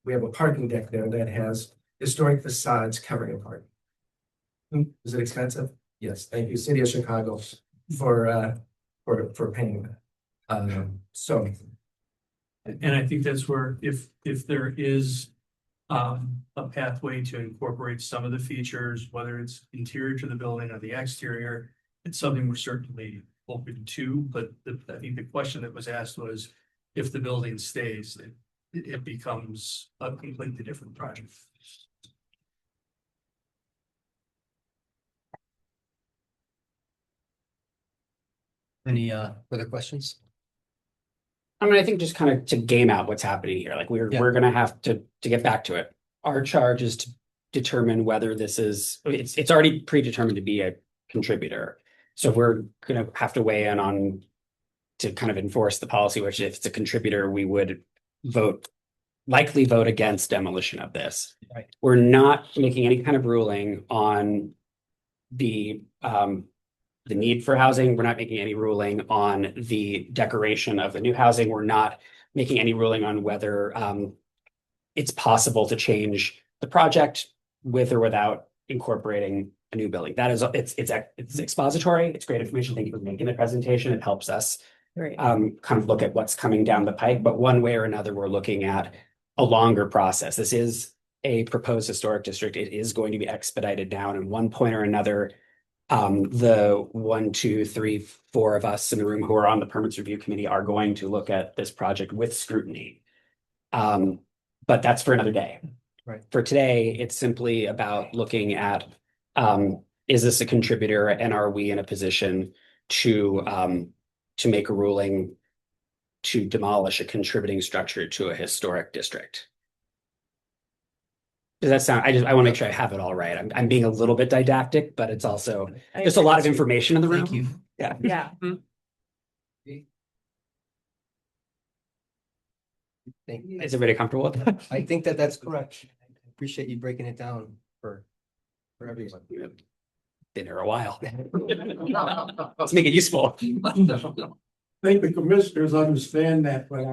We have a parking deck there that has historic facades covering a park. Is it expensive? Yes. Thank you, City of Chicago, for paying that. And I think that's where if there is a pathway to incorporate some of the features, whether it's interior to the building or the exterior, it's something we're certainly open to. But I think the question that was asked was, if the building stays, it becomes a completely different project. Any further questions? I mean, I think just kind of to game out what's happening here, like we're gonna have to get back to it. Our charge is to determine whether this is, it's already predetermined to be a contributor. So we're gonna have to weigh in on to kind of enforce the policy, which if it's a contributor, we would likely vote against demolition of this. Right. We're not making any kind of ruling on the need for housing. We're not making any ruling on the decoration of the new housing. We're not making any ruling on whether it's possible to change the project with or without incorporating a new building. That is, it's expository. It's great information. Thank you for making the presentation. It helps us kind of look at what's coming down the pike. But one way or another, we're looking at a longer process. This is a proposed historic district. It is going to be expedited down at one point or another. The 1, 2, 3, 4 of us in the room who are on the permits review committee are going to look at this project with scrutiny. But that's for another day. Right. For today, it's simply about looking at, is this a contributor, and are we in a position to make a ruling to demolish a contributing structure to a historic district? Does that sound, I want to make sure I have it all right. I'm being a little bit didactic, but it's also just a lot of information in the room. Thank you. Yeah. Yeah. Thank you. Is everybody comfortable with that? I think that's correct. Appreciate you breaking it down for everyone. Been here a while. Let's make it useful. I think the commissioners understand that, but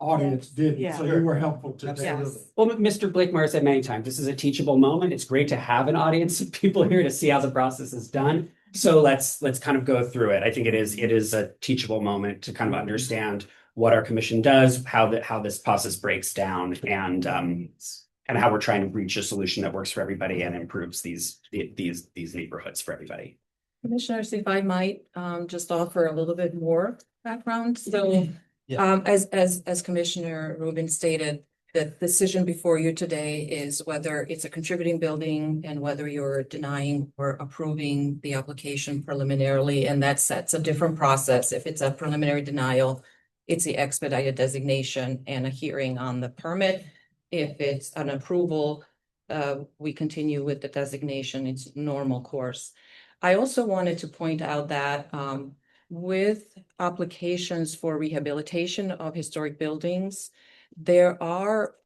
audience did, Yeah. so you were helpful to them. Absolutely. Well, Mr. Blakemore said many times, this is a teachable moment. It's great to have an audience of people here to see how the process is done. So let's kind of go through it. I think it is a teachable moment to kind of understand what our commission does, how this process breaks down, and how we're trying to reach a solution that works for everybody and improves these neighborhoods for everybody. Commissioners, if I might, just offer a little bit more background. So, Yeah. as Commissioner Rubin stated, the decision before you today is whether it's a contributing building and whether you're denying or approving the application preliminarily, and that sets a different process. If it's a preliminary denial, it's the expedited designation and a hearing on the permit. If it's an approval, we continue with the designation. It's normal course. I also wanted to point out that with applications for rehabilitation of historic buildings, there are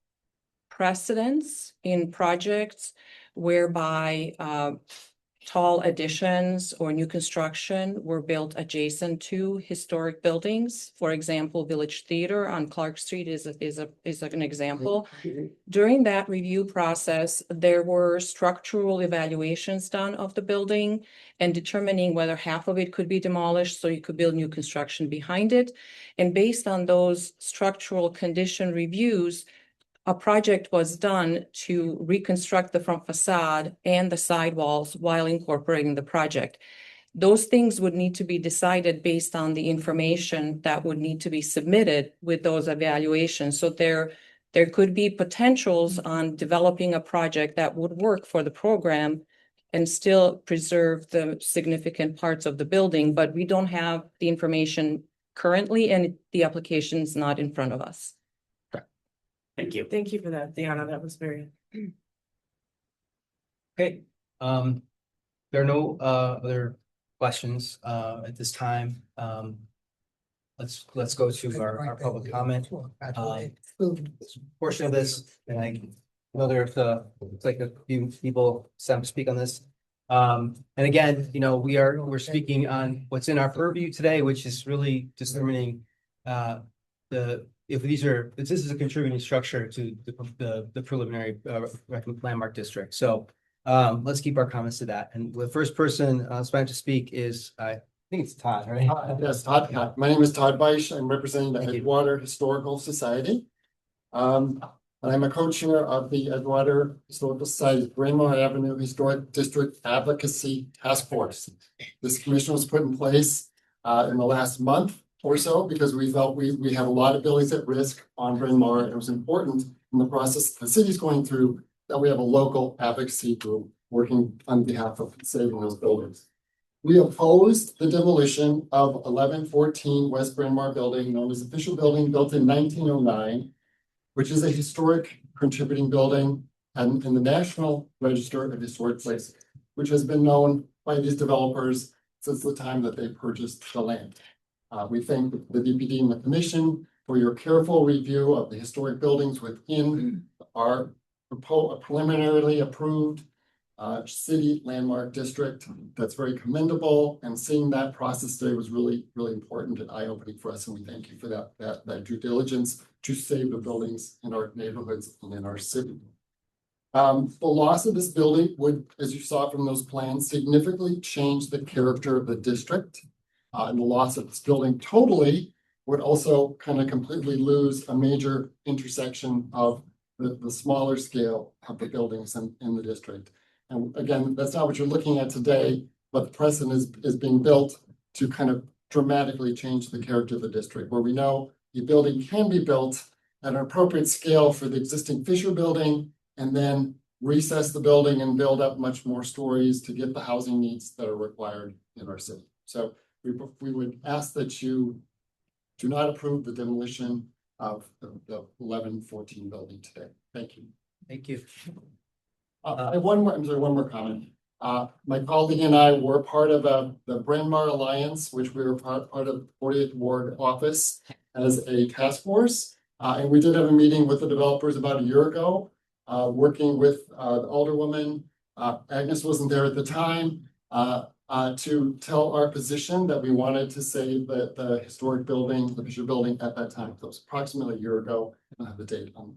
precedents in projects whereby tall additions or new construction were built adjacent to historic buildings. For example, Village Theater on Clark Street is an example. During that review process, there were structural evaluations done of the building and determining whether half of it could be demolished so you could build new construction behind it. And based on those structural condition reviews, a project was done to reconstruct the front facade and the sidewalls while incorporating the project. Those things would need to be decided based on the information that would need to be submitted with those evaluations. So there could be potentials on developing a project that would work for the program and still preserve the significant parts of the building, but we don't have the information currently and the application is not in front of us. Thank you. Thank you for that, Deanna. That was very. Okay, there are no other questions at this time. Let's go to our public comment. Portion of this, and I know there's looks like a few people to speak on this. And again, you know, we're speaking on what's in our purview today, which is really determining if this is a contributing structure to the preliminary landmark district. So let's keep our comments to that. And the first person planned to speak is I think it's Todd, right? Yes, Todd. My name is Todd Beisch. I'm representing the Edgewater Historical Society. And I'm a co-chair of the Edgewater Historical Society's Bryn Mawr Avenue Historic District Advocacy Task Force. This commission was put in place in the last month or so because we felt we have a lot of buildings at risk on Bryn Mawr. It was important in the process the city's going through that we have a local advocacy group working on behalf of saving those buildings. We opposed the demolition of 1114 West Bryn Mawr building, known as Official Building, built in 1909, which is a historic contributing building and in the National Register of Historic Places, which has been known by these developers since the time that they purchased the land. We thank the DPD and the commission for your careful review of the historic buildings within our preliminarily approved city landmark district. That's very commendable, and seeing that process today was really, really important and eye-opening for us, and we thank you for that due diligence to save the buildings in our neighborhoods and in our city. The loss of this building would, as you saw from those plans, significantly change the character of the district. And the loss of this building totally would also kind of completely lose a major intersection of the smaller scale of the buildings in the district. And again, that's not what you're looking at today, but the precedent is being built to kind of dramatically change the character of the district, where we know the building can be built at an appropriate scale for the existing Fisher building and then recess the building and build up much more stories to get the housing needs that are required in our city. So we would ask that you do not approve the demolition of the 1114 building today. Thank you. Thank you. I have one more comment. My colleague and I were part of the Bryn Mawr Alliance, which we were part of 48th Ward office as a task force. And we did have a meeting with the developers about a year ago, working with the alderwoman. Agnes wasn't there at the time. to tell our position that we wanted to save the historic building, the Bishop building at that time. That was approximately a year ago. I don't have the date on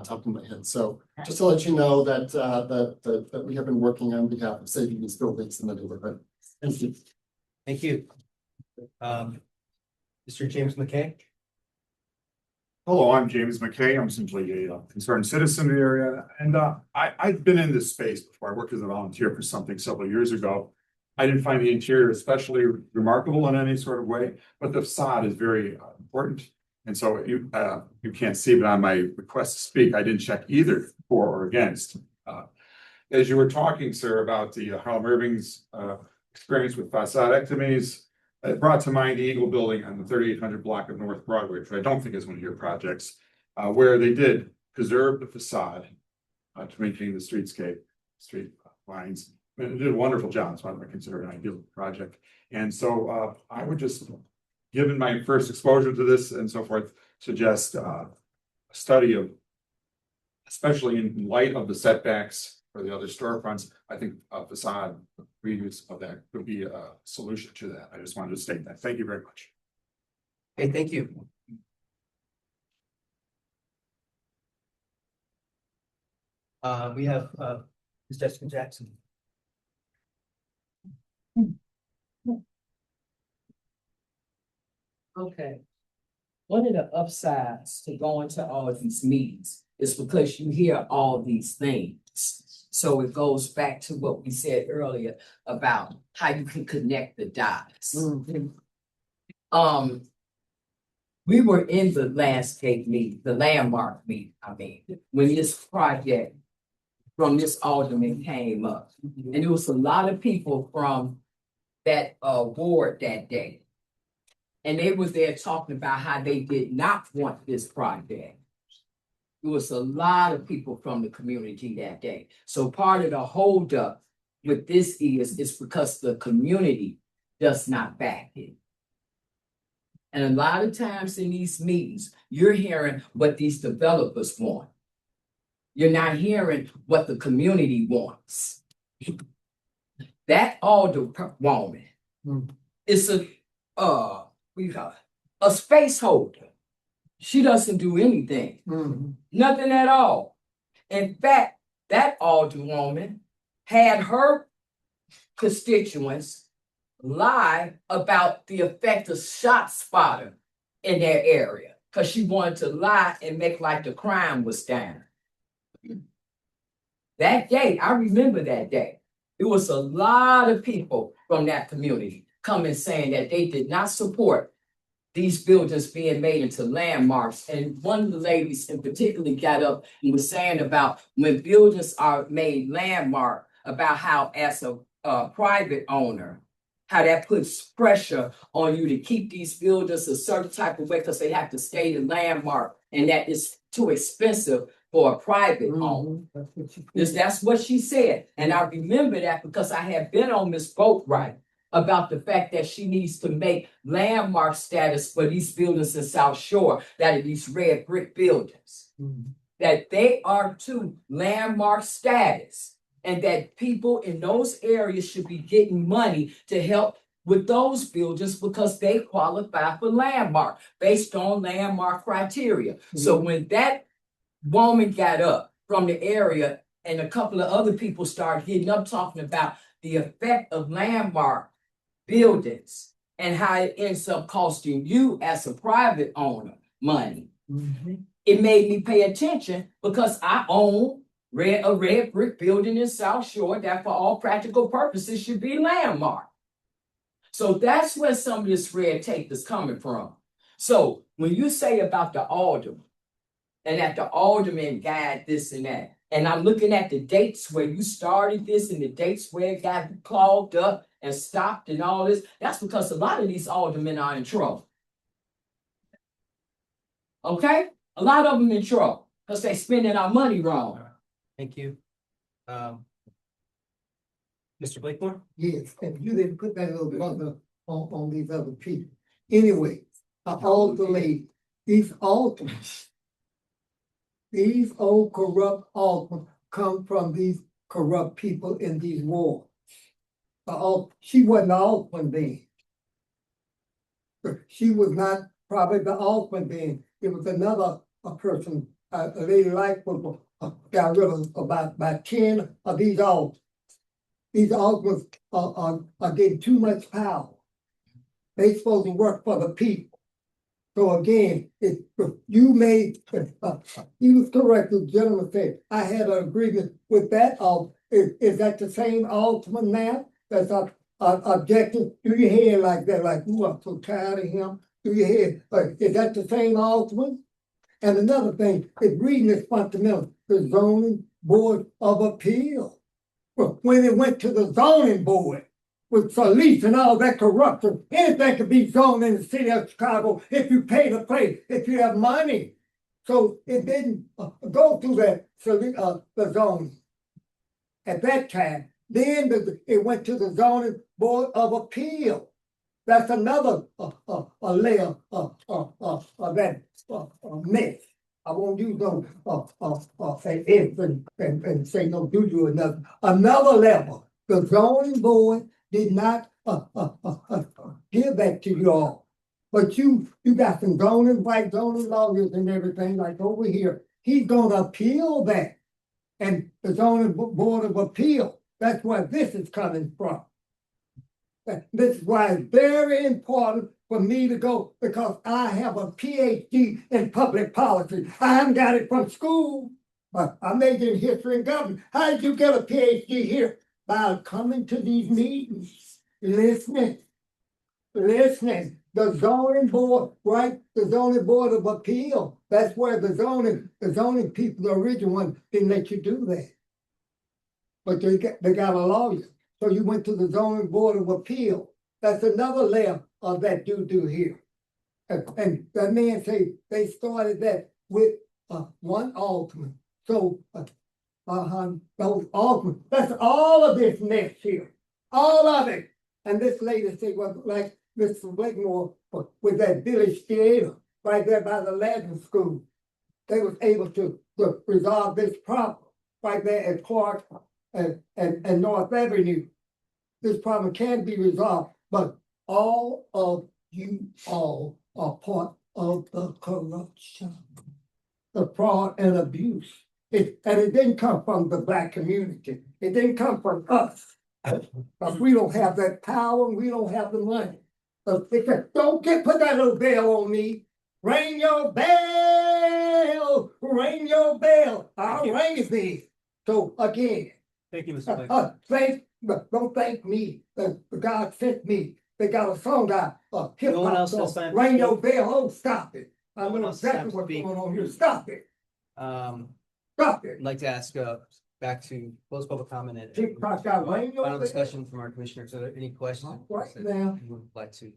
top of my head. So just to let you know that that we have been working on behalf of saving these buildings in the neighborhood. Thank you. Thank you. Mr. James McKay. Hello, I'm James McKay. I'm simply a concerned citizen of the area, and I've been in this space before. I worked as a volunteer for something several years ago. I didn't find the interior especially remarkable in any sort of way, but the facade is very important. And so you can't see, but on my request to speak, I didn't check either for or against. As you were talking, sir, about the Harlem Irving's experience with facadeectomies, it brought to mind the Eagle Building on the 3800 block of North Broadway, which I don't think is one of your projects, where they did preserve the facade to maintain the street lines. And it did a wonderful job, so I would consider it an ideal project. And so I would just, given my first exposure to this and so forth, suggest a study of, especially in light of the setbacks for the other storefronts. I think a facade reuse of that would be a solution to that. I just wanted to state that. Thank you very much. Okay, thank you. We have Ms. Jessica Jackson. Okay. One of the upsides to going to all of these meetings is because you hear all these things. So it goes back to what we said earlier about how you can connect the dots. We were in the landscape meeting, the landmark meeting, when this project from this alderman came up. And there was a lot of people from that ward that day. And they were there talking about how they did not want this project. There was a lot of people from the community that day. So part of the holdup with this is because the community does not back it. And a lot of times in these meetings, you're hearing what these developers want. You're not hearing what the community wants. That alderwoman is a space holder. She doesn't do anything, nothing at all. In fact, that alderwoman had her constituents lie about the effect of ShotSpotter in their area because she wanted to lie and make like the crime was down. That day, I remember that day. It was a lot of people from that community coming saying that they did not support these buildings being made into landmarks. And one of the ladies in particular got up and was saying about when buildings are made landmark, about how as a private owner, how that puts pressure on you to keep these buildings a certain type of way because they have to stay the landmark and that is too expensive for a private owner. That's what she said. And I remember that because I had been on Ms. Boatwright about the fact that she needs to make landmark status for these buildings in South Shore, that are these red brick buildings, that they are to landmark status, and that people in those areas should be getting money to help with those buildings because they qualify for landmark based on landmark criteria. So when that woman got up from the area and a couple of other people started getting up talking about the effect of landmark buildings and how it ends up costing you as a private owner money. It made me pay attention because I own a red brick building in South Shore that for all practical purposes should be landmark. So that's where some of this red tape is coming from. So when you say about the alderman and that the alderman guide this and that, and I'm looking at the dates where you started this and the dates where it got clogged up and stopped and all this, that's because a lot of these aldermen are in trouble. Okay? A lot of them in trouble because they're spending our money wrong. Thank you. Mr. Blakemore? Yes, and you didn't put that a little bit on these other people. Anyway, all the ladies, these altars, these old corrupt altars come from these corrupt people in these wars. she wasn't the Altman then. She was not probably the Altman then. It was another person, a lady like was got rid of about 10 of these Altmans. These Altmans are getting too much power. They supposed to work for the people. So again, you made, he was correct, the gentleman said, I had an agreement with that. Is that the same Altman now? That's objective? Do you hear like that? Like, I'm so tired of him. Do you hear? Is that the same Altman? And another thing, is reading is fundamental. The Zoning Board of Appeal. Well, when it went to the zoning board, with Solis and all that corruption, anything could be zoned in the city of Chicago if you pay to play, if you have money. So it didn't go through that the zoning at that time. Then it went to the zoning board of appeal. That's another layer of that mess. I won't use no say if and say no do or nothing. Another level. The zoning board did not give that to you all. But you got some white zoning lawyers and everything like over here. He's gonna appeal that. And the zoning board of appeal, that's where this is coming from. This is why it's very important for me to go, because I have a PhD in public policy. I haven't got it from school. I majored in history and government. How did you get a PhD here? By coming to these meetings, listening. The zoning board, right? The zoning board of appeal. That's where the zoning people, the original one, didn't let you do that. But they got a lawyer. So you went to the zoning board of appeal. That's another layer of that do here. And that man say they started that with one Altman. So those Altman, that's all of this mess here. All of it. And this lady said, well, like Mr. Blakemore with that village theater right there by the Latin school. They was able to resolve this problem right there at Clark and North Avenue. This problem can be resolved, but all of you all are part of the corruption, the fraud and abuse. And it didn't come from the Black community. It didn't come from us. Because we don't have that power and we don't have the money. So don't put that little bell on me. Ring your bell, ring your bell. I'll ring it then. So again, thank you, Mr. Blake. Don't thank me. God sent me. They got a song out. No one else has time to Ring speak? your bell. Oh, stop it. I No one know else has time exactly to what's speak? going on here. Stop it. Stop it. I'd like to ask back to close public comment and Keep crossed out. Ring your final bell. discussion from our commissioners. Are there any questions? Right that now. you would like to?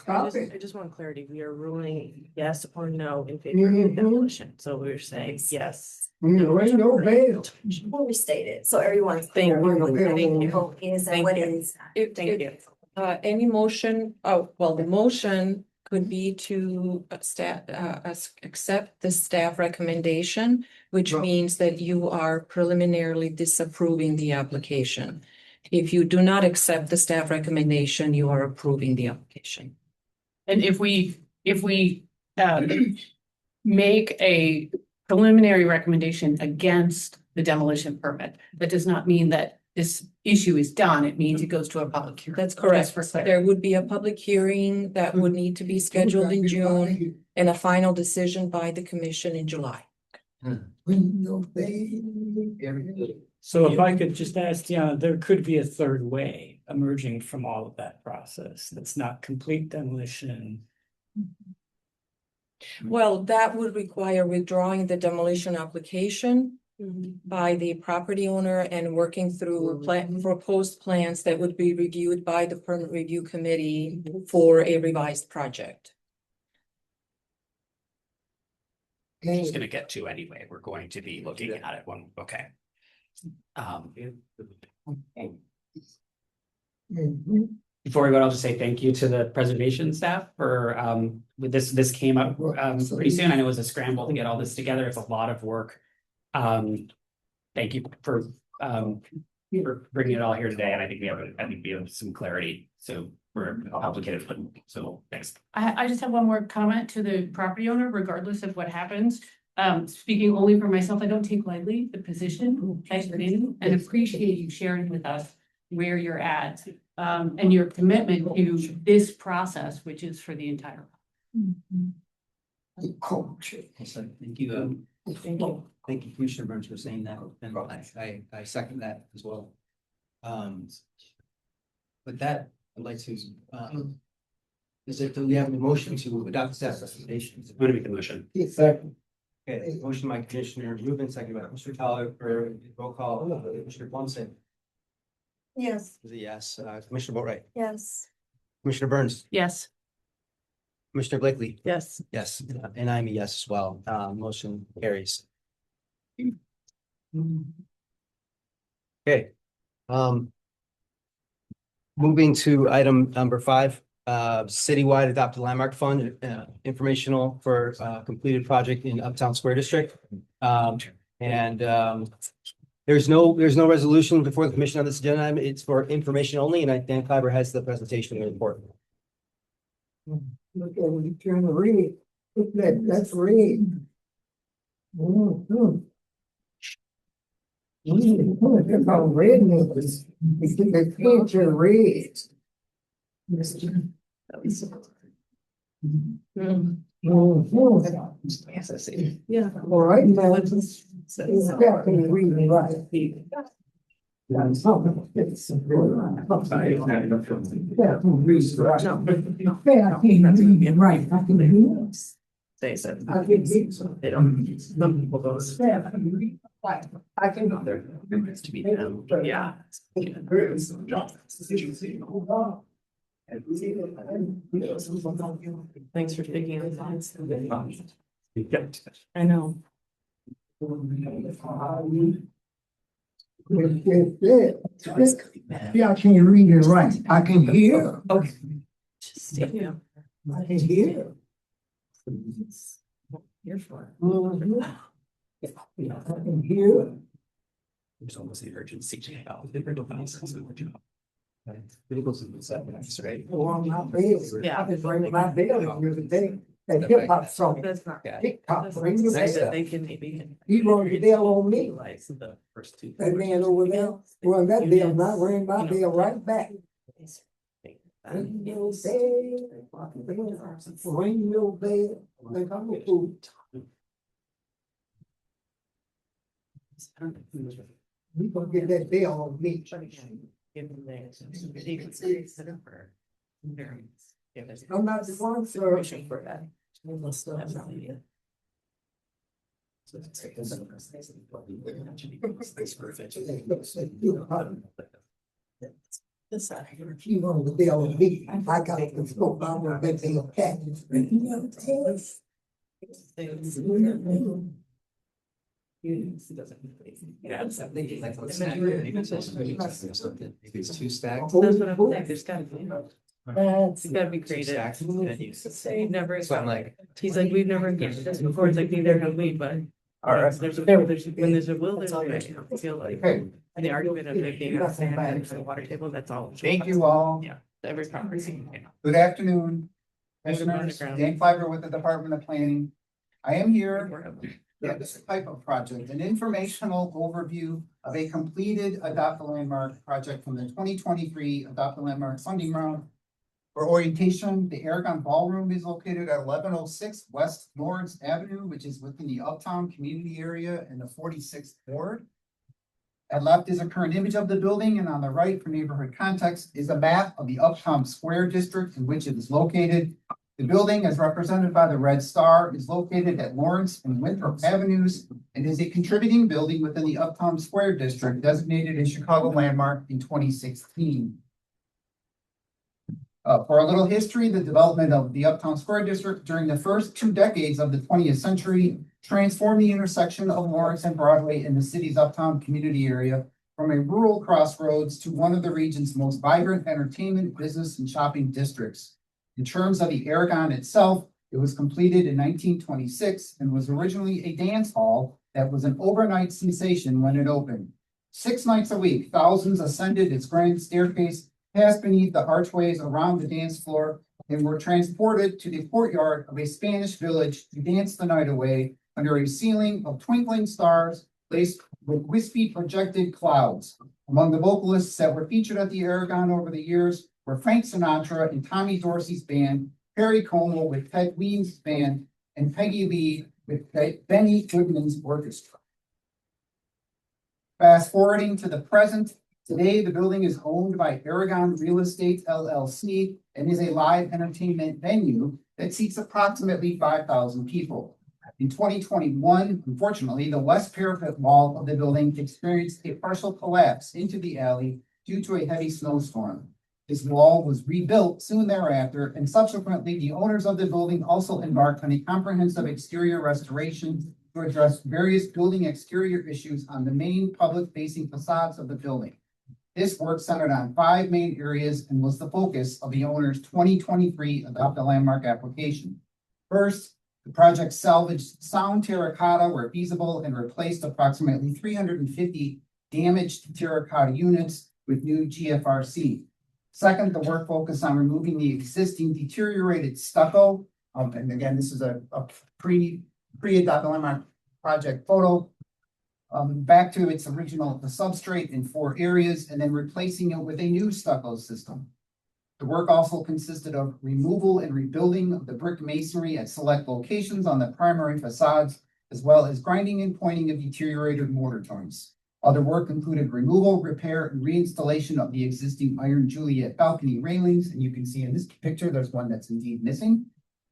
Stop it. I just want clarity. We are ruling yes or no in favor of the demolition. So we're saying yes. Ring your bell. We'll restate it, so everyone's Thank clear what you. the vote is and what is. Thank you. Any motion, the motion could be to accept the staff recommendation, which means that you are preliminarily disapproving the application. If you do not accept the staff recommendation, you are approving the application. And if we make a preliminary recommendation against the demolition permit, that does not mean that this issue is done. It means it goes to a public hearing. That's correct. Just for clarity. There would be a public hearing that would need to be scheduled in June and a final decision by the commission in July. Ring your bell. So if I could just ask, there could be a third way emerging from all of that process. That's not complete demolition. Well, that would require withdrawing the demolition application by the property owner and working through proposed plans that would be reviewed by the permit review committee for a revised project. Just gonna get to anyway. We're going to be looking at it one, okay. Before we go, I'll just say thank you to the preservation staff for this came up pretty soon. I know it was a scramble to get all this together. It's a lot of work. Thank you for for bringing it all here today, and I think we have some clarity, so we're complicated, so thanks. I just have one more comment to the property owner, regardless of what happens. Speaking only for myself, I don't take lightly the position I've been in and appreciate you sharing with us where you're at. And your commitment to this process, which is for the entire. Culture. So thank you. Thank you. Thank you, Commissioner Burns, for saying that, and I second that as well. With that, I'd like to, do we have a motion to adopt staff recommendations? I'm gonna make the motion. Second. Okay, motion by Commissioner Rubin, second by Mr. Tyler for roll call, Commissioner Blumstein. Yes. Is a yes, Commissioner Boatright, Yes. Commissioner Burns, Yes. Commissioner Blakely. Yes. Yes, and I'm a yes as well. Motion carries. Okay. Moving to item number 5, citywide adopted landmark fund, informational for completed project in Uptown Square District. There's no resolution before the commission on this agenda item. It's for information only, and Dan Kleiber has the presentation of the report. Look at when you turn the red. Look at that, that's red. That's all red neighbors. They get their picture red. Yeah. All right, now. It's got to be reading right. Yeah, I can't read it right. I can hear it. They said. I can hear it. They don't, some people don't. Yeah, I can read it right. I can. To be them, yeah. Thanks for taking it. I know. Yeah, I can't read it right. I can hear. Okay. Just, yeah. I can hear. Here for it. Yeah, I can hear. There's almost the urgency. Right? Oh, on my bed. Yeah. I've been bringing my bed every day. That hip hop song. That's not. TikTok, bring your Nice that bed. they can maybe. He rung the bell on me. Like the first two. That man over there, well, that bell, not ring my bell right back. Ring your bell. Ring your bell. Like I'm a fool. We gonna get that bell on me. I'm not the one, sir. For that. This side here. He rung the bell on me. I got the scope. I'm gonna bet they a cat. It's 2 stacks. That's what I'm saying, there's gotta be. It's gotta be creative. We've never. So I'm like, He's like, we've never done this before, it's like, neither have we, but. When there's a will, there's a way. I feel like. The argument of it being a sand for the water table, that's all. Thank you all. Yeah, every property. Good afternoon. There's a Commissioners, underground. Dan Fiber with the Department of Planning. I am here. Yeah, this type of project, an informational overview of a completed Adopt a Landmark project from the 2023 Adopt a Landmark funding round. For orientation, the Aragon Ballroom is located at 1106 West Lawrence Avenue, which is within the Uptown community area in the 46th ward. At left is a current image of the building, and on the right, for neighborhood context, is a map of the Uptown Square District in which it is located. The building, as represented by the red star, is located at Lawrence and Winthrop Avenues and is a contributing building within the Uptown Square District designated a Chicago landmark in 2016. For a little history, the development of the Uptown Square District during the first 2 decades of the 20th century transformed the intersection of Lawrence and Broadway in the city's Uptown community area from a rural crossroads to one of the region's most vibrant entertainment, business, and shopping districts. In terms of the Aragon itself, it was completed in 1926 and was originally a dance hall that was an overnight sensation when it opened. 6 nights a week, thousands ascended its grand staircase, passed beneath the archways around the dance floor, and were transported to the courtyard of a Spanish village to dance the night away under a ceiling of twinkling stars laced with wispy projected clouds. Among the vocalists that were featured at the Aragon over the years were Frank Sinatra and Tommy Dorsey's band, Perry Como with Ted Weems' band, and Peggy Lee with Benny Goodman's orchestra. Fast forwarding to the present, today the building is owned by Aragon Real Estate LLC and is a live entertainment venue that seats approximately 5,000 people. In 2021, unfortunately, the west parapet wall of the building experienced a partial collapse into the alley due to a heavy snowstorm. This wall was rebuilt soon thereafter, and subsequently, the owners of the building also embarked on a comprehensive exterior restoration to address various building exterior issues on the main public-facing facades of the building. This work centered on 5 main areas and was the focus of the owner's 2023 Adopt a Landmark application. First, the project salvaged sound terracotta where feasible and replaced approximately 350 damaged terracotta units with new GFRC. Second, the work focused on removing the existing deteriorated stucco. And again, this is a pre-Adopt a Landmark project photo. Back to its original, the substrate in 4 areas, and then replacing it with a new stucco system. The work also consisted of removal and rebuilding of the brick masonry at select locations on the primary facades, as well as grinding and pointing of deteriorated mortar joints. Other work included removal, repair, and reinstallation of the existing iron Juliet balcony railings, and you can see in this picture, there's one that's indeed missing.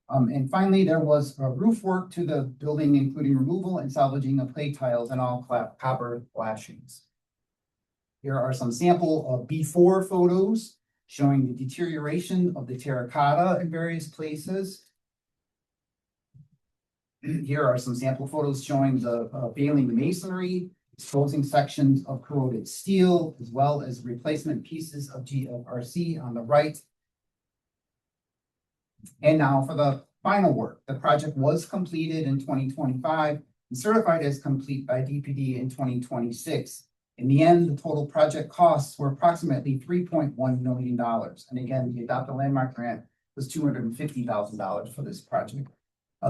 And finally, there was roof work to the building, including removal and salvaging of clay tiles and all copper flashings. Here are some sample before photos showing the deterioration of the terracotta in various places. Here are some sample photos showing the veiling masonry, exposing sections of corroded steel, as well as replacement pieces of GFRC on the right. And now for the final work. The project was completed in 2025 and certified as complete by DPD in 2026. In the end, the total project costs were approximately $3.1 million. And again, the Adopt a Landmark grant was $250,000 for this project.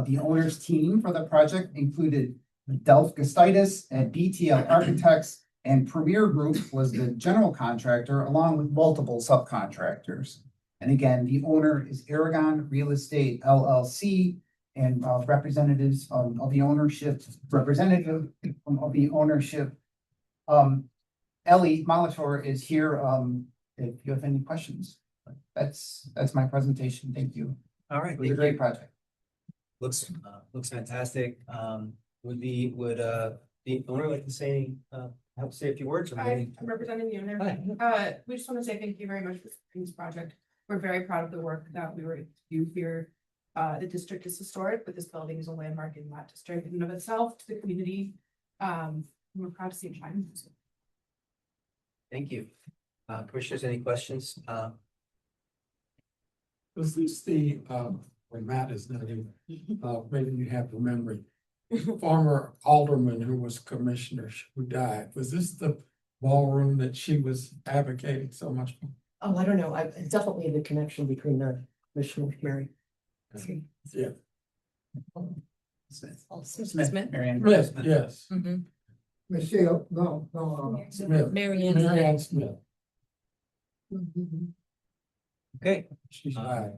The owner's team for the project included Delph Gustitis and BTL Architects, and Premier Group was the general contractor, along with multiple subcontractors. And again, the owner is Aragon Real Estate LLC, and representative of the ownership, Ellie Molitor is here, if you have any questions. That's my presentation. Thank you. All right. It was a great project. Looks fantastic. Would the owner like to say, help say a few words? I'm representing the owner. Hi. We just want to say thank you very much for supporting this project. We're very proud of the work that we were able to do here. The district is historic, but this building is a landmark in that district in and of itself to the community. We're proud to see it shine. Thank you. Commissioners, any questions? This is the, when Matt is not in, maybe you have the memory. Former alderman who was commissioner who died. Was this the ballroom that she was advocating so much for? Oh, I don't know. I definitely the connection between the Commissioner Mary. Yeah. Smith. Smith. Marianne. Smith, yes. Michelle, no, Smith. Marianne Smith. Okay. She's died.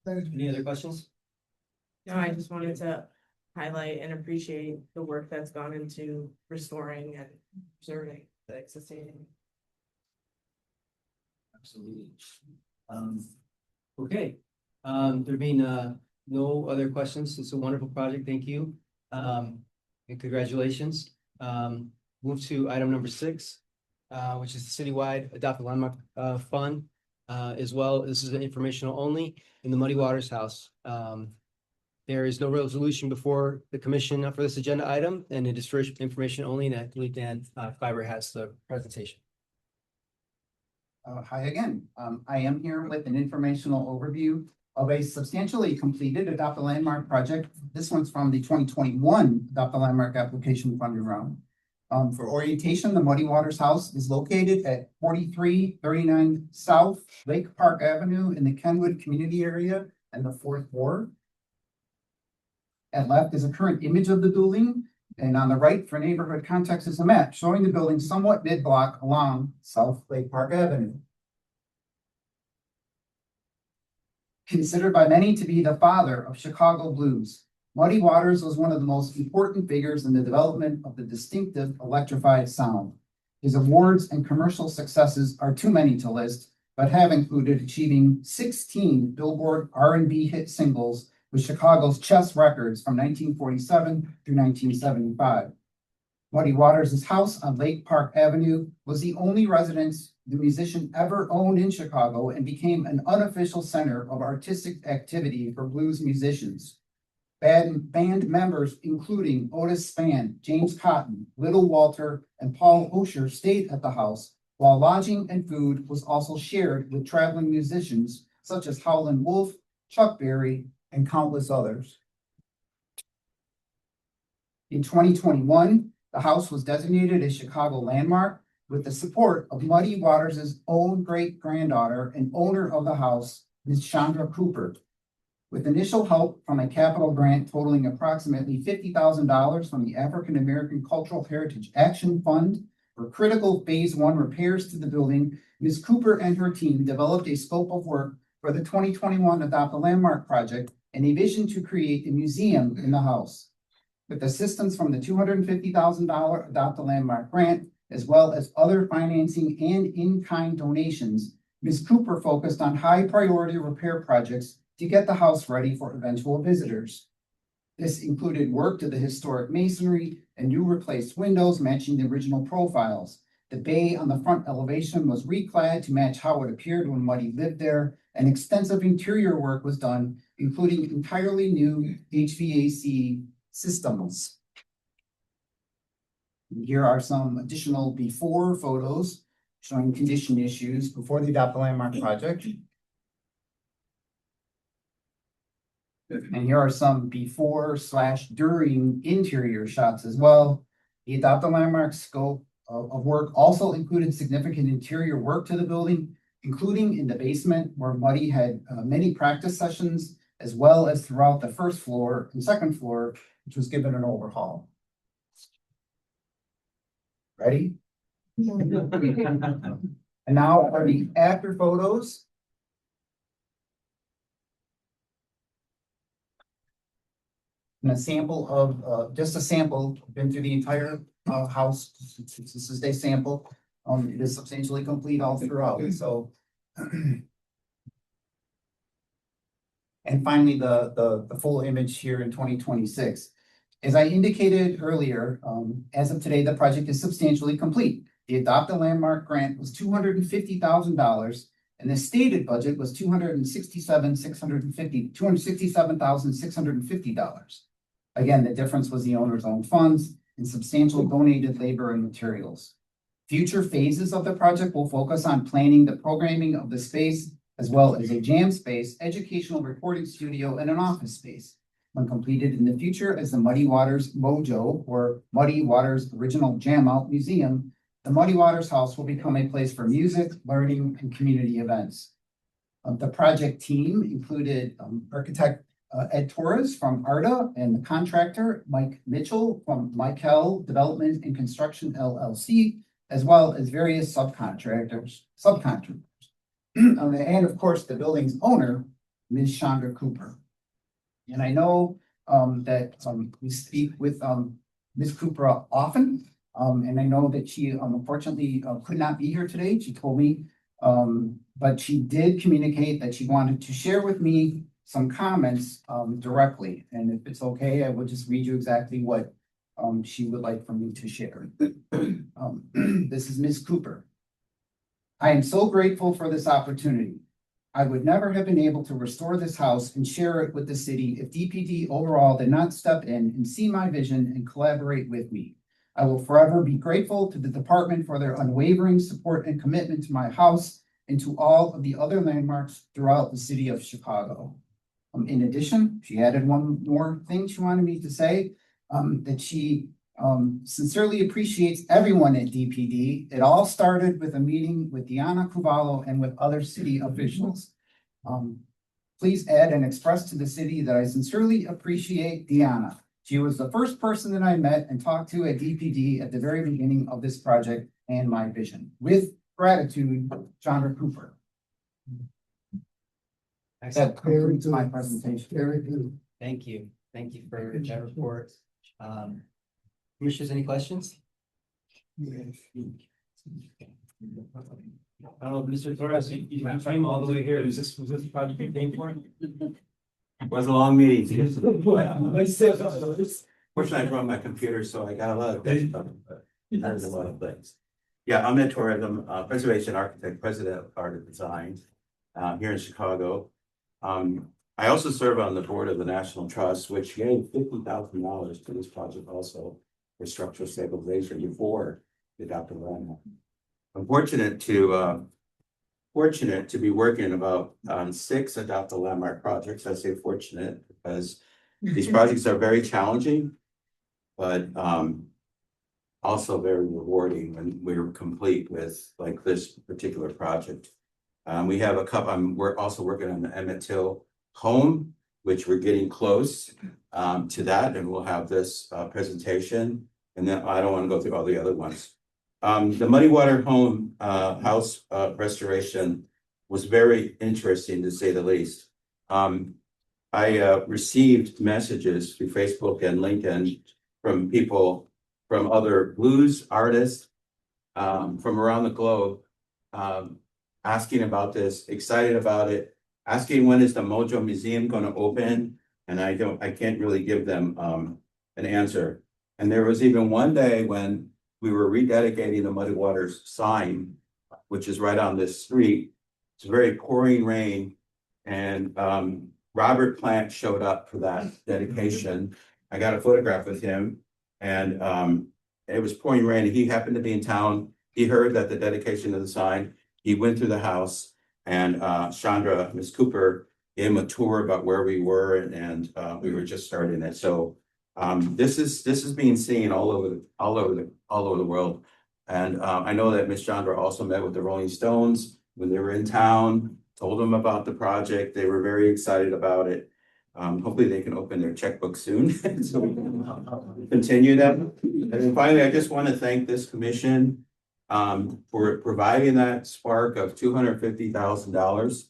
Any other questions? No, I just wanted to highlight and appreciate the work that's gone into restoring and preserving the existing. Absolutely. Okay, there being no other questions, it's a wonderful project, thank you. And congratulations. Move to item number 6, which is the citywide Adopt a Landmark fund. As well, this is informational only in the Muddy Waters House. There is no resolution before the commission for this agenda item, and it is for information only, and I believe Dan Fiber has the presentation. Hi again. I am here with an informational overview of a substantially completed Adopt a Landmark project. This one's from the 2021 Adopt a Landmark application funding round. For orientation, the Muddy Waters House is located at 4339 South Lake Park Avenue in the Kenwood Community Area and the Fourth Ward. At left is a current image of the building, and on the right for neighborhood context is a map showing the building somewhat mid-block along South Lake Park Avenue. Considered by many to be the father of Chicago blues, Muddy Waters was one of the most important figures in the development of the distinctive electrified sound. His awards and commercial successes are too many to list, but have included achieving 16 Billboard R&B hit singles with Chicago's chess records from 1947 through 1975. Muddy Waters' house on Lake Park Avenue was the only residence the musician ever owned in Chicago and became an unofficial center of artistic activity for blues musicians. Band members, including Otis Spann, James Cotton, Little Walter, and Paul Osher stayed at the house, while lodging and food was also shared with traveling musicians such as Howlin' Wolf, Chuck Berry, and countless others. In 2021, the house was designated a Chicago landmark with the support of Muddy Waters' own great-granddaughter and owner of the house, Ms. Chandra Cooper. With initial help from a capital grant totaling approximately $50,000 from the African American Cultural Heritage Action Fund for critical Phase 1 repairs to the building, Ms. Cooper and her team developed a scope of work for the 2021 Adopt a Landmark project and a vision to create a museum in the house. With assistance from the $250,000 Adopt a Landmark grant, as well as other financing and in-kind donations, Ms. Cooper focused on high-priority repair projects to get the house ready for eventual visitors. This included work to the historic masonry and new replaced windows matching the original profiles. The bay on the front elevation was reclad to match how it appeared when Muddy lived there, and extensive interior work was done, including entirely new HVAC systems. And here are some additional before photos showing condition issues before the Adopt a Landmark project. And here are some before/during interior shots as well. The Adopt a Landmark scope of work also included significant interior work to the building, including in the basement where Muddy had many practice sessions, as well as throughout the first floor and second floor, which was given an overhaul. Ready? And now are the after photos. And a sample of, just a sample, been through the entire house. This is a sample. It is substantially complete all throughout, so. And finally, the full image here in 2026. As I indicated earlier, as of today, the project is substantially complete. The Adopt a Landmark grant was $250,000, and the stated budget was $267,650. Again, the difference was the owner's own funds and substantial donated labor and materials. Future phases of the project will focus on planning the programming of the space, as well as a jam space, educational recording studio, and an office space. When completed in the future as the Muddy Waters Mojo, or Muddy Waters Original Jam Out Museum, the Muddy Waters House will become a place for music, learning, and community events. The project team included architect Ed Torres from ARDA and the contractor Mike Mitchell from Michael Development and Construction LLC, as well as various subcontractors. And of course, the building's owner, Ms. Chandra Cooper. And I know that we speak with Ms. Cooper often, and I know that she unfortunately could not be here today. She told me, but she did communicate that she wanted to share with me some comments directly. And if it's okay, I will just read you exactly what she would like for me to share. This is Ms. Cooper. I am so grateful for this opportunity. I would never have been able to restore this house and share it with the city if DPD overall did not step in and see my vision and collaborate with me. I will forever be grateful to the department for their unwavering support and commitment to my house and to all of the other landmarks throughout the city of Chicago. In addition, she added one more thing she wanted me to say, that she sincerely appreciates everyone at DPD. It all started with a meeting with Deanna Cavallo and with other city officials. Please add and express to the city that I sincerely appreciate Deanna. She was the first person that I met and talked to at DPD at the very beginning of this project and my vision. With gratitude, Chandra Cooper. That concludes my presentation. Very good. Thank you. Thank you for that report. Commissioners, any questions? Yes. I don't know, Mr. Torres, you came all the way here. Was this the project you came for? It was a long meeting. Fortunately, I brought my computer, so I got a lot of things. There's a lot of things. Yeah, I'm a tourism preservation architect, president of Art of Design here in Chicago. I also serve on the board of the National Trust, which gave $50,000 to this project also for structural stabilization before the Dr. Landmark. I'm fortunate to be working about 6 Adopt a Landmark projects. I say fortunate because these projects are very challenging, but also very rewarding when we're complete with like this particular project. We have a couple. We're also working on the Emmett Till home, which we're getting close to that, and we'll have this presentation. And then I don't want to go through all the other ones. The Muddy Water Home house restoration was very interesting, to say the least. I received messages through Facebook and LinkedIn from people, from other blues artists from around the globe, asking about this, excited about it, asking when is the Mojo Museum going to open, and I can't really give them an answer. And there was even one day when we were rededicating the Muddy Waters sign, which is right on this street. It's very pouring rain, and Robert Plant showed up for that dedication. I got a photograph with him, and it was pouring rain. He happened to be in town. He heard that the dedication of the sign. He went through the house, and Chandra, Ms. Cooper, gave him a tour about where we were, and we were just starting it. So this is being seen all over the world. And I know that Ms. Chandra also met with the Rolling Stones when they were in town, told them about the project. They were very excited about it. Hopefully they can open their checkbook soon so we can continue that. And then finally, I just want to thank this commission for providing that spark of $250,000.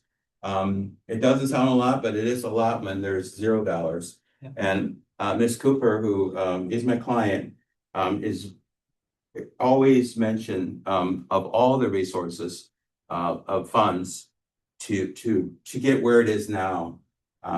It doesn't sound a lot, but it is a lot when there's $0. And Ms. Cooper, who is my client, is always mentioned of all the resources of funds to get where it is now.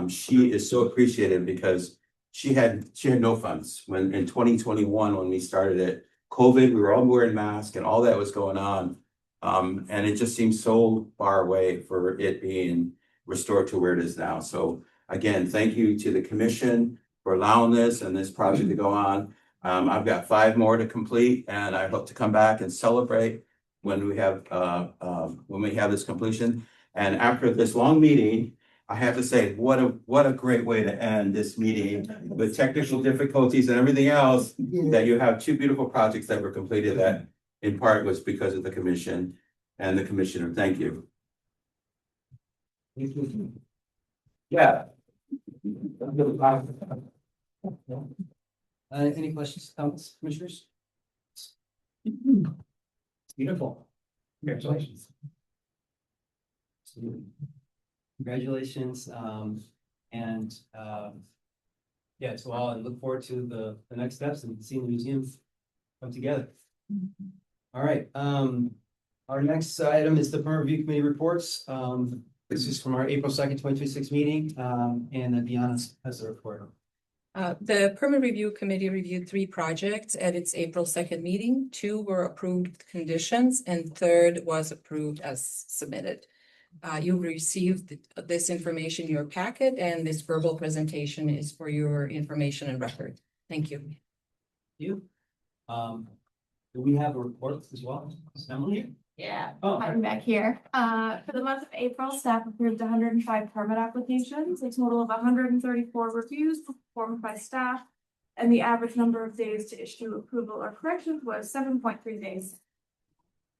She is so appreciative because she had no funds when in 2021 when we started it. COVID, we were all wearing masks and all that was going on. And it just seems so far away for it being restored to where it is now. So again, thank you to the commission for allowing this and this project to go on. I've got 5 more to complete, and I hope to come back and celebrate when we have this completion. And after this long meeting, I have to say, what a great way to end this meeting with technical difficulties and everything else, that you have 2 beautiful projects that were completed that in part was because of the commission and the commissioner. Thank you. Yeah. Any questions, comments, commissioners? Beautiful. Congratulations. Congratulations. Yeah, to all, and look forward to the next steps and seeing the museums come together. All right. Our next item is the permit review committee reports. This is from our April 2nd, 2026 meeting. And Deanna has the report. The permit review committee reviewed 3 projects at its April 2nd meeting. 2 were approved with conditions, and 3rd was approved as submitted. You received this information in your packet, and this verbal presentation is for your information and record. Thank you. Thank you. Do we have a report as well? Emily? Yeah, Oh, I'm back here. For the month of April, staff approved 105 permit applications, a total of 134 reviews performed by staff. And the average number of days to issue approval or corrections was 7.3 days.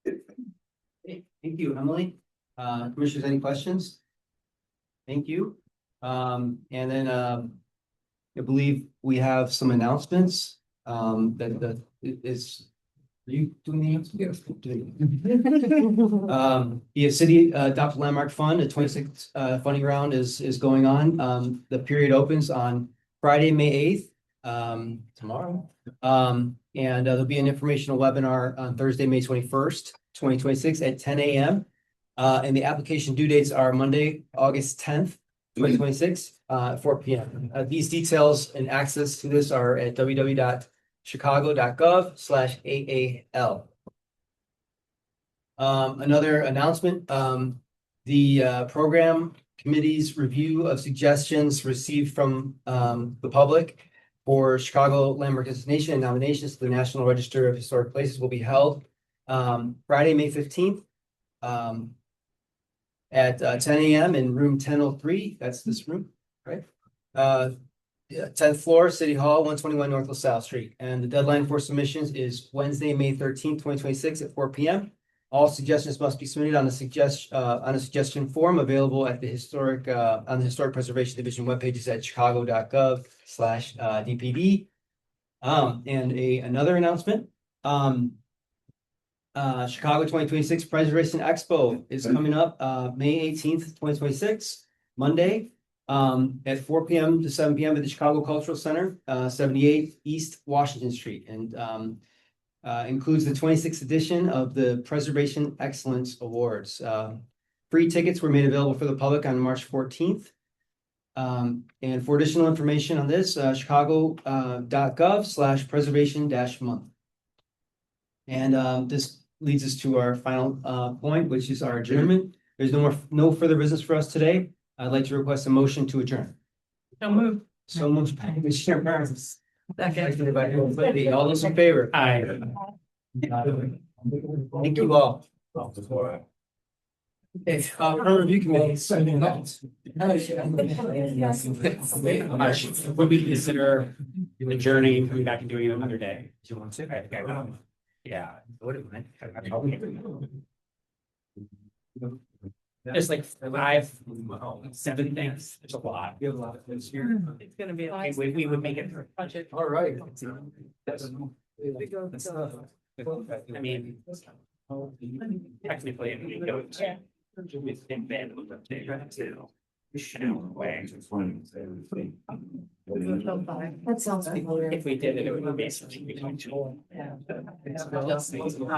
Okay, thank you, Emily. Commissioners, any questions? Thank you. And then, I believe we have some announcements, that is. Are you doing the announcement? The city adopted landmark fund, the 26 funding round is going on. The period opens on Friday, May 8th, tomorrow. And there'll be an informational webinar on Thursday, May 21st, 2026 at 10 a.m. And the application due dates are Monday, August 10th, 2026, 4 p.m. These details and access to this are at www.chicago.gov/AAL. Another announcement, the program committee's review of suggestions received from the public for Chicago Landmark Designation and nominations to the National Register of Historic Places will be held Friday, May 15th at 10 a.m. in room 1003. That's this room, right? 10th floor, City Hall, 121 North LaSalle Street. And the deadline for submissions is Wednesday, May 13th, 2026 at 4 p.m. All suggestions must be submitted on a suggestion form available at the Historic Preservation Division webpages at chicago.gov/DPD. And another announcement. Chicago 2026 Preservation Expo is coming up May 18th, 2026, Monday, at 4 p.m. to 7 p.m. at the Chicago Cultural Center, 78 East Washington Street, and includes the 26th edition of the Preservation Excellence Awards. Free tickets were made available for the public on March 14th. And for additional information on this, chicago.gov/preservation-month. And this leads us to our final point, which is our adjournment. There's no further business for us today. I'd like to request a motion to adjourn. So move. So moved by Commissioner Burns. Seconded by Ms. Whitby. All those in favor? Aye. Thank you all. Okay, current review committee. Would we consider adjourning, coming back and doing it another day? Do you want to? Yeah. Yeah. There's like 5, 7 things. There's a lot. We have a lot of things here. It's gonna be. We would make it. Budget. All right. I mean, technically, it would go to. It's in bed with the That sounds familiar. If we did it, it would be basically.